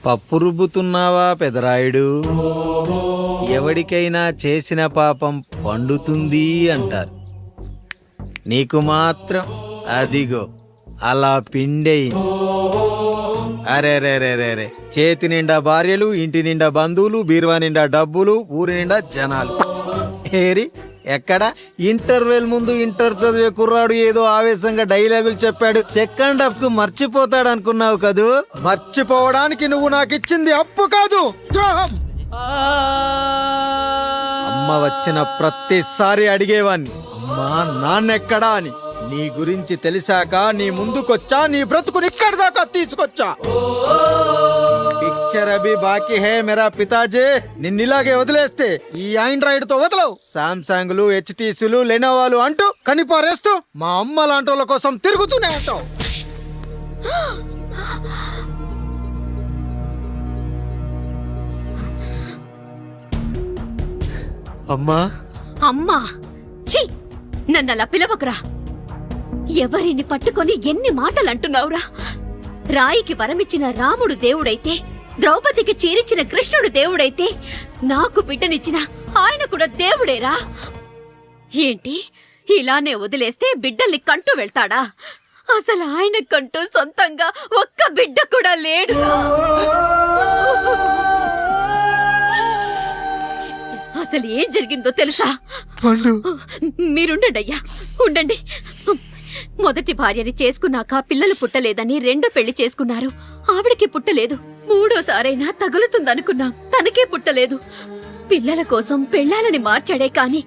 Speaker 5: పప్పు రుబ్బుతున్నావా పెదరాయుడు? ఎవడికైనా చేసిన పాపం పండుతుంది అంటారు. నీకు మాత్రం అదిగో అలా పిండయింది. అరే రే రే రే రే, చేతి నిండా భార్యలు, ఇంటి నిండా బంధువులు, బీరువా నిండా డబ్బులు, ఊరి నిండా జనాలు. ఏరి ఎక్కడ? ఇంటర్వెల్ ముందు ఇంటర్ చదివే కుర్రాడు ఏదో ఆవేశంగా డైలాగులు చెప్పాడు, సెకండ్ హాఫ్ కు మర్చిపోతాడు అనుకున్నావు కదూ? మర్చిపోవడానికి నువ్వు నాకు ఇచ్చింది అప్పు కాదు, ద్రోహం. అమ్మ వచ్చిన ప్రతిసారి అడిగేవాణ్ణి, అమ్మా నాన్నెక్కడా అని. నీ గురించి తెలిసాక నీ ముందుకొచ్చా, నీ బ్రతుకుని ఇక్కడి దాకా తీసుకొచ్చా. పిక్చర్ అభి బాకీ హే మేరా పితాజీ. నిన్నిలాగే వదిలేస్తే ఈ ఆండ్రాయిడ్ తో వదలవు. సామ్సంగ్లు, హెచ్టీసీలు, లెనోవాలు అంటూ కనిపారేస్తూ మా అమ్మ లాంటి వాళ్ళ కోసం తిరుగుతూనే ఉంటావు. అమ్మా,
Speaker 3: అమ్మా, ఛీ, నన్ను అలా పిలవకురా. ఎవరిని పట్టుకొని ఎన్ని మాటలు అంటున్నావురా? రాయికి వరమిచ్చిన రాముడు దేవుడైతే, ద్రౌపదికి చీరిచిన కృష్ణుడు దేవుడైతే, నాకు బిడ్డనిచ్చిన ఆయన కూడా దేవుడేరా. ఏంటి, ఇలానే వదిలేస్తే బిడ్డల్ని కంటూ వెళ్తాడా? అసలు ఆయన కంటూ సొంతంగా ఒక్క బిడ్డ కూడా లేడురా. అసలు ఏం జరిగిందో తెలుసా? మీరుండండి అయ్యా, ఉండండి. మొదటి భార్యని చేసుకున్నాక పిల్లలు పుట్టలేదని 2వ పెళ్లి చేసుకున్నారు. ఆవిడకి పుట్టలేదు. 3వసారైనా తగులుతుందనుకున్నాం, తనకే పుట్టలేదు. పిల్లల కోసం పెళ్ళాలని మార్చాడే కాని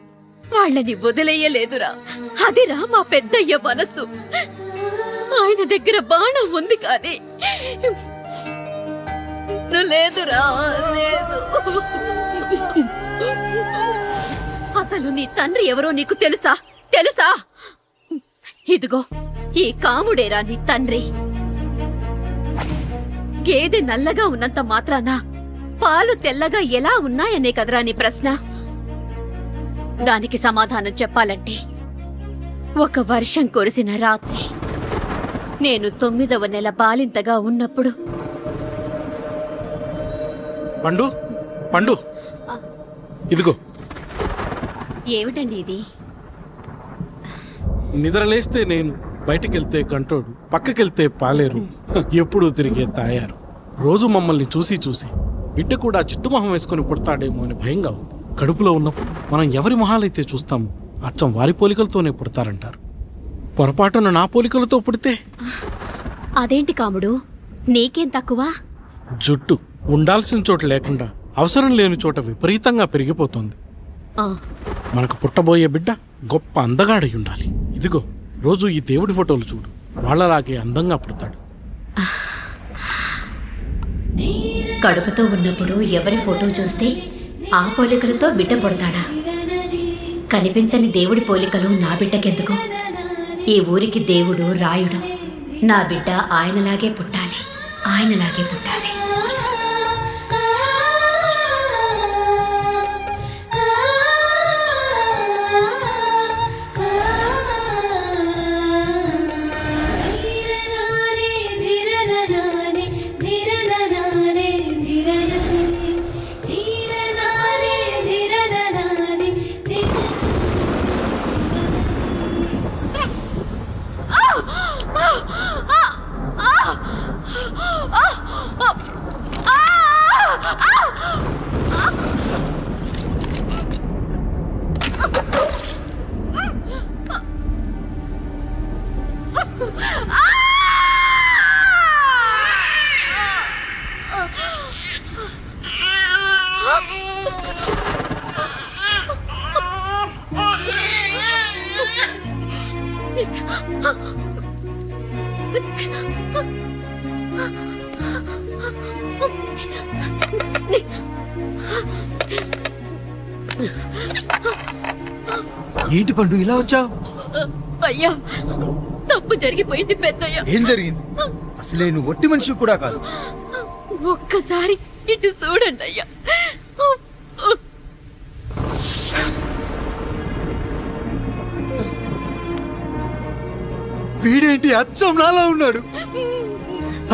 Speaker 3: వాళ్ళని వదిలేయలేదురా. అదిరా మా పెద్దయ్య మనసు. ఆయన దగ్గర బాణం ఉంది కానీ లేదురా, లేదు. అసలు నీ తండ్రి ఎవరో నీకు తెలుసా? తెలుసా? ఇదిగో ఈ కాముడేరా నీ తండ్రి. గేదె నల్లగా ఉన్నంత మాత్రాన పాలు తెల్లగా ఎలా ఉన్నాయనే కదరా నీ ప్రశ్న. దానికి సమాధానం చెప్పాలంటే, ఒక వర్షం కురిసిన రాత్రి నేను 9వ నెల బాలింతగా ఉన్నప్పుడు.
Speaker 8: పండు, పండు, ఇదిగో.
Speaker 3: ఏమిటండి ఇది?
Speaker 8: నిద్రలేస్తే నేను, బయటకెళ్తే కంటోడు, పక్కకెళ్తే పాలేరు, ఎప్పుడూ తిరిగే తాయారు. రోజు మమ్మల్ని చూసి చూసి బిడ్డ కూడా చిట్టుమొహం వేసుకుని పుడతాడేమో అని భయంగా ఉంది. కడుపులో ఉన్నప్పుడు మనం ఎవరి మొహాలైతే చూస్తామో అచ్చం వారి పోలికలతోనే పుడతారంటారు. పొరపాటున నా పోలికలతో పుడితే
Speaker 3: అదేంటి కాముడు, నీకేం తక్కువ?
Speaker 8: జుట్టు ఉండాల్సిన చోట లేకుండా అవసరం లేని చోట విపరీతంగా పెరిగిపోతుంది. మనకు పుట్టబోయే బిడ్డ గొప్ప అందగాడై ఉండాలి. ఇదిగో రోజు ఈ దేవుడి ఫోటోలు చూడు, వాళ్ళలాగే అందంగా పుడతాడు.
Speaker 3: కడుపుతో ఉన్నప్పుడు ఎవరి ఫోటో చూస్తే ఆ పోలికలతో బిడ్డ పుడతాడా? కనిపించని దేవుడి పోలికలు నా బిడ్డకెందుకు? ఈ ఊరికి దేవుడు రాయుడు. నా బిడ్డ ఆయనలాగే పుట్టాలి, ఆయనలాగే పుట్టాలి.
Speaker 5: ఏంటి పండు ఇలా వచ్చావు?
Speaker 3: అయ్యా, తప్పు జరిగిపోయింది పెద్దయ్యా.
Speaker 5: ఏం జరిగింది? అసలే నువ్వు ఒట్టి మనిషి కూడా కాదు.
Speaker 3: ఒక్కసారి ఇటు చూడండి అయ్యా.
Speaker 5: వీడేంటి అచ్చం నాలా ఉన్నాడు?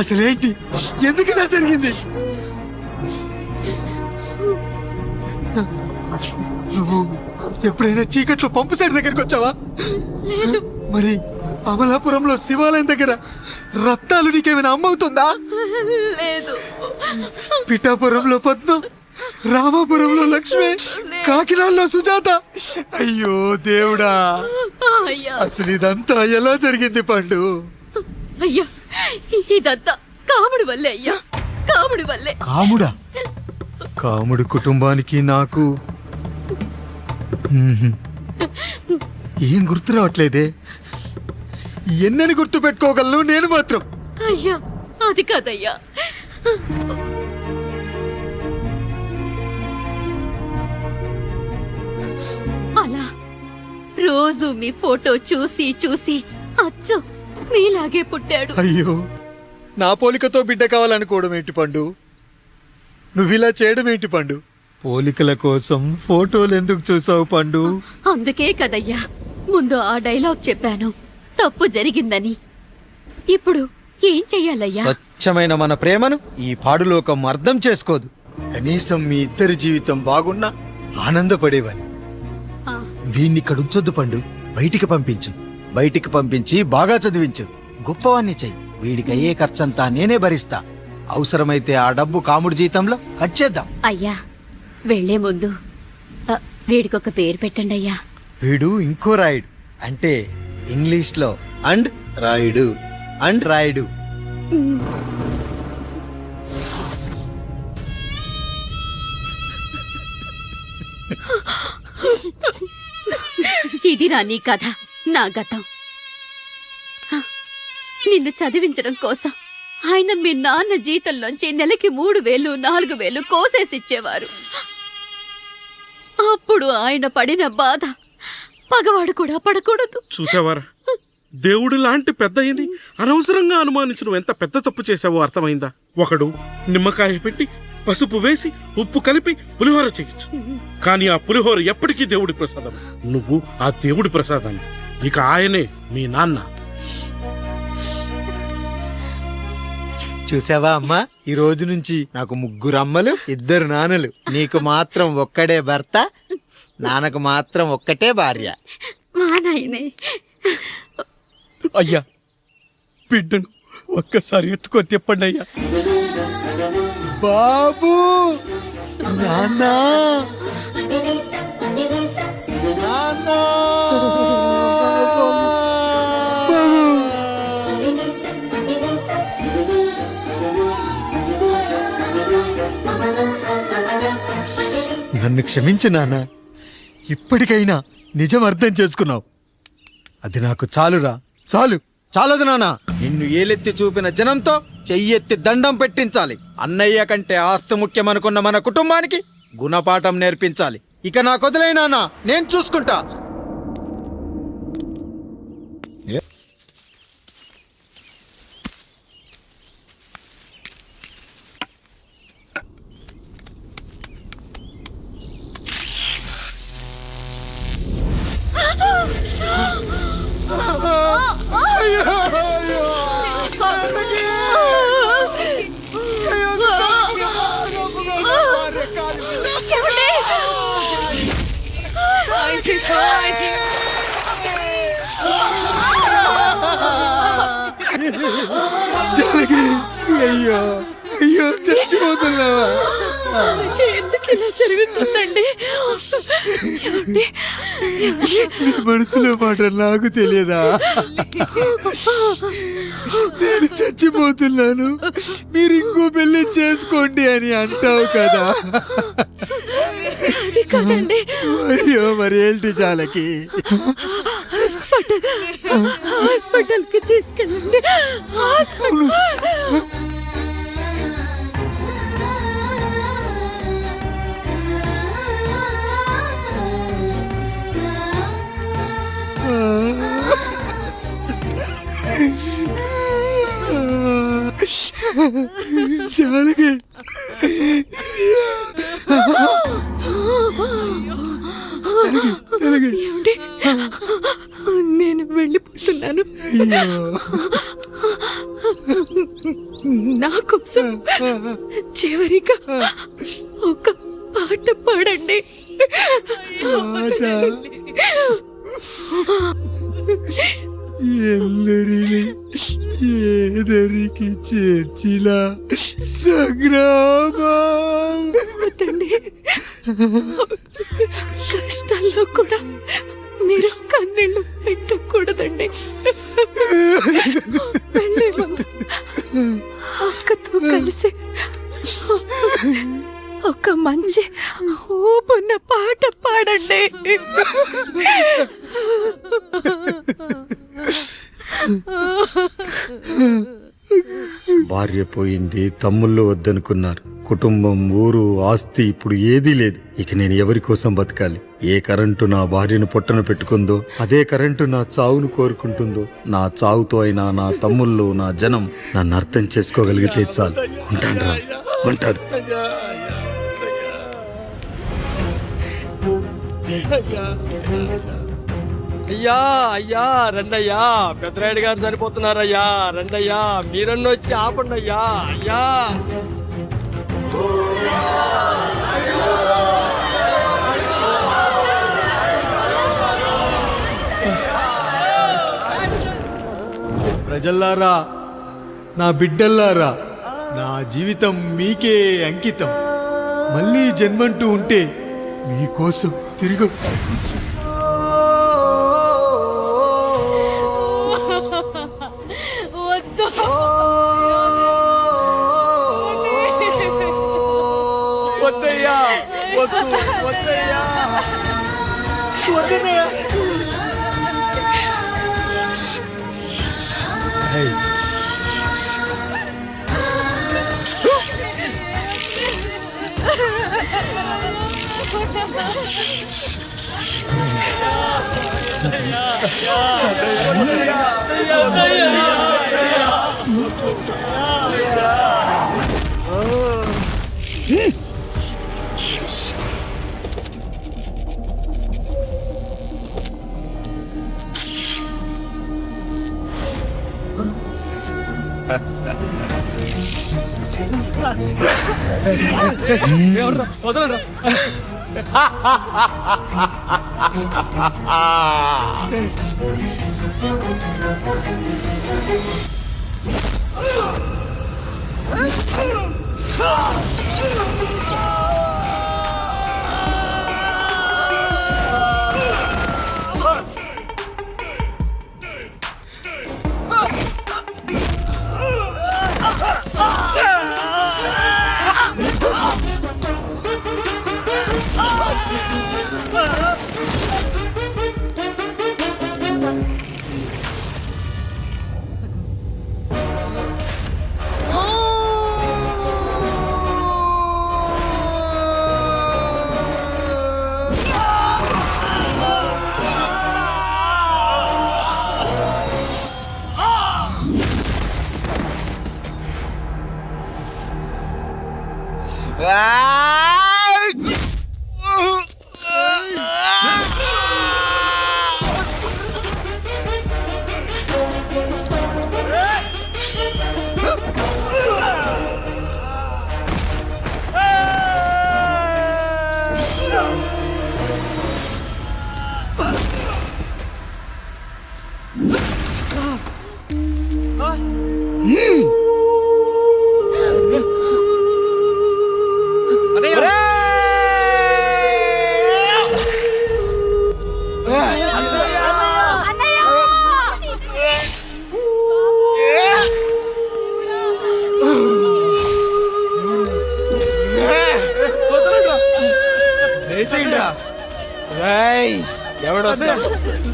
Speaker 5: అసలేంటి, ఎందుకు ఇలా జరిగింది? నువ్వు ఎప్పుడైనా చీకట్లో పంపు సైడ్ దగ్గరికి వచ్చావా? మరి అమలాపురంలో శివాలయం దగ్గర రత్నాలు నీకేమైనా అమ్మవుతుందా?
Speaker 3: లేదు.
Speaker 5: పిఠాపురంలో పద్మం, రామాపురంలో లక్ష్మి, కాకినాడలో సుజాత. అయ్యో దేవుడా, అసలు ఇదంతా ఎలా జరిగింది పండు?
Speaker 3: అయ్యా, ఇదంతా కాముడి వల్లే అయ్యా, కాముడి వల్లే.
Speaker 5: కాముడా? కాముడు కుటుంబానికి నాకు ఏం గుర్తు రావట్లేదే. ఎన్నని గుర్తు పెట్టుకోగలను నేను మాత్రం?
Speaker 3: అయ్యా, అది కాదయ్యా. అలా రోజు మీ ఫోటో చూసి చూసి అచ్చం మీలాగే పుట్టాడు.
Speaker 5: అయ్యో, నా పోలికతో బిడ్డ కావాలనుకోవడం ఏంటి పండు? నువ్విలా చేయడం ఏంటి పండు? పోలికల కోసం ఫోటోలు ఎందుకు చూసావు పండు?
Speaker 3: అందుకే కదయ్యా ముందు ఆ డైలాగ్ చెప్పాను, తప్పు జరిగిందని. ఇప్పుడు ఏం చెయ్యాలయ్యా?
Speaker 5: స్వచ్ఛమైన మన ప్రేమను ఈ పాడులోకం అర్థం చేసుకోదు. కనీసం మీ ఇద్దరి జీవితం బాగున్నా ఆనందపడేవాని. వీణ్ణి ఇక్కడ ఉంచొద్దు పండు, బయటికి పంపించు. బయటికి పంపించి బాగా చదివించు, గొప్పవాణ్ణి చెయ్యి. వీడికి అయ్యే ఖర్చంతా నేనే భరిస్తా. అవసరమైతే ఆ డబ్బు కాముడి జీతంలో కట్ చేద్దాం.
Speaker 3: అయ్యా, వెళ్లే ముందు వీడికొక పేరు పెట్టండి అయ్యా.
Speaker 5: వీడు ఇంకో రాయుడు, అంటే ఇంగ్లీష్లో అండ్ రాయుడు, అండ్ రాయుడు.
Speaker 3: ఇది రా నీ కథ, నా గతం. నిన్ను చదివించడం కోసం ఆయన మీ నాన్న జీతంలోంచి నెలకి 3,000, 4,000 కోసేసిచ్చేవారు. అప్పుడు ఆయన పడిన బాధ పగవాడు కూడా పడకూడదు.
Speaker 8: చూసావారా, దేవుడు లాంటి పెద్దయ్యని అనవసరంగా అనుమానించడం ఎంత పెద్ద తప్పు చేశావో అర్థమైందా? ఒకడు నిమ్మకాయ పెట్టి పసుపు వేసి ఉప్పు కలిపి పులిహోర చేయొచ్చు, కానీ ఆ పులిహోర ఎప్పటికీ దేవుడి ప్రసాదం. నువ్వు ఆ దేవుడి ప్రసాదాన్ని, ఇక ఆయనే మీ నాన్న.
Speaker 5: చూసావా అమ్మా, ఈ రోజు నుంచి నాకు 3 అమ్మలు, 2 నాన్నలు. నీకు మాత్రం ఒక్కడే భర్త, నాన్నకు మాత్రం ఒక్కటే భార్య.
Speaker 3: మా నాయనే.
Speaker 1: అయ్యా, బిడ్డను ఒక్కసారి ఎత్తుకొని తిప్పండి అయ్యా.
Speaker 5: బాబు, నాన్న.
Speaker 17: నన్ను క్షమించు నాన్న. ఇప్పటికైనా నిజం అర్థం చేసుకున్నావు. అది నాకు చాలురా, చాలు.
Speaker 5: చాలదు నాన్న. నిన్ను ఏలెత్తి చూపిన జనంతో చెయ్యెత్తి దండం పెట్టించాలి. అన్నయ్య కంటే ఆస్తి ముఖ్యమనుకున్న మన కుటుంబానికి గుణపాఠం నేర్పించాలి. ఇక నాకు వదిలే నాన్న, నేను చూసుకుంటా.
Speaker 17: అయ్యో అయ్యో, చచ్చిపోతున్నావా?
Speaker 3: ఎందుకు ఇలా జరుగుతుందండి?
Speaker 17: నీ మనసులో మాట నాకు తెలియదా? నేను చచ్చిపోతున్నాను, మీరు ఇంకో పెళ్లి చేసుకోండి అని అంటావు కదా.
Speaker 3: అది కదండి.
Speaker 17: అయ్యో, మరి ఏంటి జానకి?
Speaker 3: హాస్పిటల్కి తీసుకెళ్ళండి.
Speaker 17: జానకి,
Speaker 3: ఏమండి? నేను వెళ్ళిపోతున్నాను. నా కోసం చివరిగా ఒక పాట పాడండి.
Speaker 17: ఎల్లరిని ఏదరికి చేర్చిన సంగ్రామం.
Speaker 3: కష్టాల్లో కూడా మీరు కన్నీళ్ళు పెట్టకూడదండి. వెళ్ళే ముందు అక్కతో కలిసి ఒక మంచి ఊపున్న పాట పాడండి.
Speaker 5: భార్య పోయింది, తమ్ముళ్ళు వద్దనుకున్నారు. కుటుంబం, ఊరు, ఆస్తి ఇప్పుడు ఏదీ లేదు. ఇక నేను ఎవరి కోసం బతకాలి? ఏ కరెంటు నా భార్యను పొట్టన పెట్టుకుందో అదే కరెంటు నా చావును కోరుకుంటుందో. నా చావుతో అయినా నా తమ్ముళ్ళు, నా జనం నన్ను అర్థం చేసుకోగలిగితే చాలు. ఉంటాను రా, ఉంటాను. అయ్యా అయ్యా రండయ్యా, పెద్దరాయుడు గారు చనిపోతున్నారయ్యా. రండయ్యా, మీరన్న వచ్చి ఆపండి అయ్యా. అయ్యా, ప్రజల్లారా, నా బిడ్డల్లారా, నా జీవితం మీకే అంకితం. మళ్ళీ జన్మంటూ ఉంటే మీకోసం తిరిగి వస్తాను. వద్దయ్యా, వద్దు, వద్దయ్యా, వద్దయ్యా.
Speaker 20: వదలరా.
Speaker 14: Ah!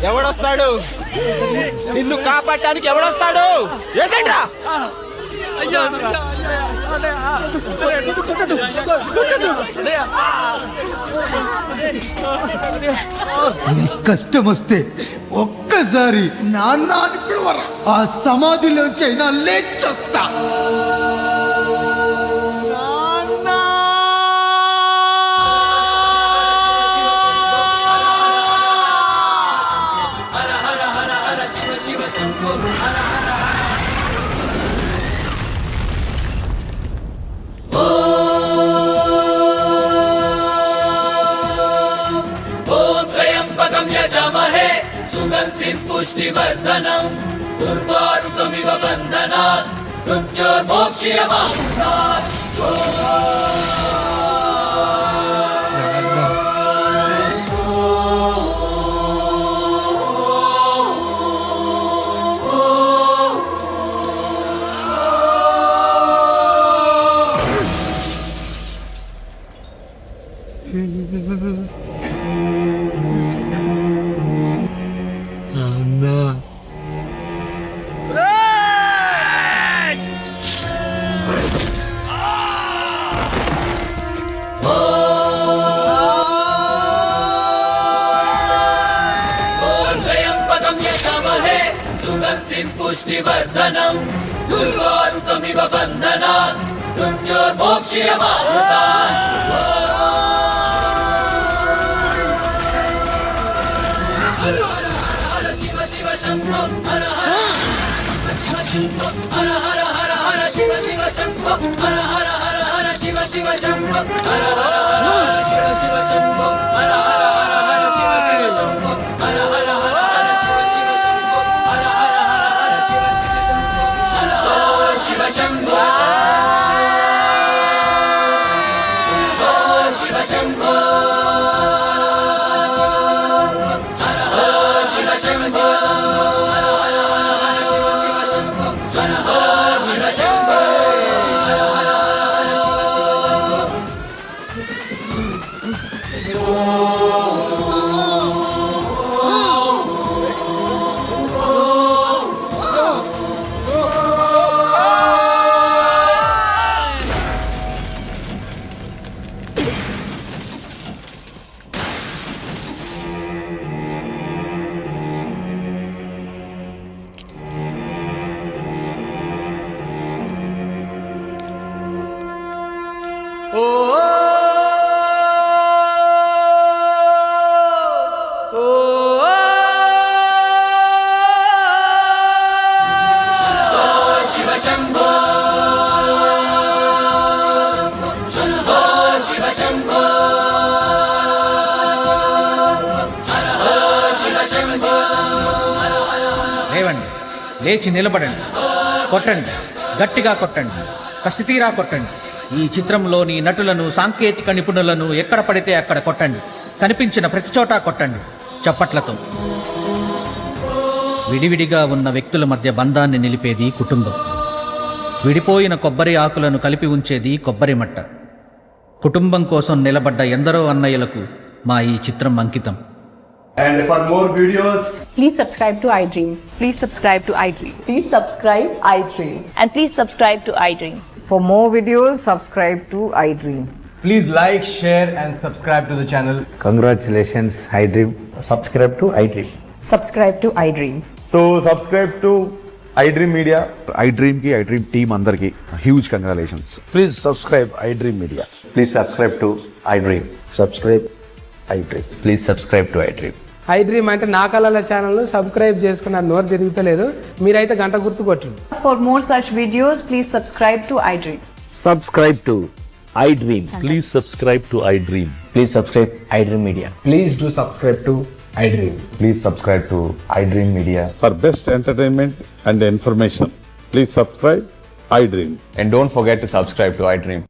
Speaker 15: ఎవడొస్తాడు నిన్ను కాపాడటానికి? ఎవడొస్తాడు? వేసేయండిరా.
Speaker 17: నీకు కష్టం వస్తే ఒక్కసారి నాన్న అని పిలవరా, ఆ సమాధిలోంచి అయినా లేచొస్తా.
Speaker 14: సుగంధిం పుష్టివర్ధనం దుర్వారుకమివ బంధనాత్ మృత్యోర్మోక్ష్యమాంసాత్. సుగంధిం పుష్టివర్ధనం దుర్వారుకమివ బంధనాత్ మృత్యోర్మోక్ష్యమామృతాత్. హర హర శివ శివ శంభో హర హర శివ శంభో హర హర హర హర శివ శివ శంభో హర హర హర హర శివ శివ శంభో హర హర హర శివ శివ శంభో హర హర హర హర శివ శివ శంభో హర హర హర హర శివ శివ శంభో హర హర హర హర శివ శివ శంభో శివ శంభో శివ శంభో శివ శంభో శివ శంభో.
Speaker 6: లేవండి, లేచి నిలబడండి, కొట్టండి, గట్టిగా కొట్టండి, కసితీరా కొట్టండి. ఈ చిత్రంలోని నటులను, సాంకేతిక నిపుణులను ఎక్కడ పడితే అక్కడ కొట్టండి. కనిపించిన ప్రతి చోట కొట్టండి చప్పట్లతో. విడివిడిగా ఉన్న వ్యక్తుల మధ్య బంధాన్ని నిలిపేది కుటుంబం. విడిపోయిన కొబ్బరి ఆకులను కలిపి ఉంచేది కొబ్బరి మట్ట. కుటుంబం కోసం నిలబడ్డ ఎందరో అన్నయ్యలకు మా ఈ చిత్రం అంకితం.
Speaker 22: And for more videos,
Speaker 23: please subscribe to iDream. Please subscribe to iDream. Please subscribe iDream. And please subscribe to iDream. For more videos, subscribe to iDream.
Speaker 22: please like, share and subscribe to the channel.
Speaker 13: Congratulations, iDream.
Speaker 22: Subscribe to iDream.
Speaker 23: Subscribe to iDream.
Speaker 22: So subscribe to iDream Media. iDream ki iDream team andarki huge congratulations.
Speaker 17: Please subscribe iDream Media.
Speaker 22: Please subscribe to iDream.
Speaker 17: Subscribe iDream.
Speaker 22: Please subscribe to iDream.
Speaker 24: iDream అంటే నా కళల channel subscribe చేసుకున్నారు, నోరు తిరుగుతలేదు, మీరైతే గంట గుర్తు కొట్టండి.
Speaker 23: For more such videos, please subscribe to iDream.
Speaker 22: Subscribe to iDream.
Speaker 9: Please subscribe to iDream.
Speaker 22: Please subscribe iDream Media. Please do subscribe to iDream. Please subscribe to iDream Media.
Speaker 25: For best entertainment and information, please subscribe iDream.
Speaker 22: And don't forget to subscribe to iDream.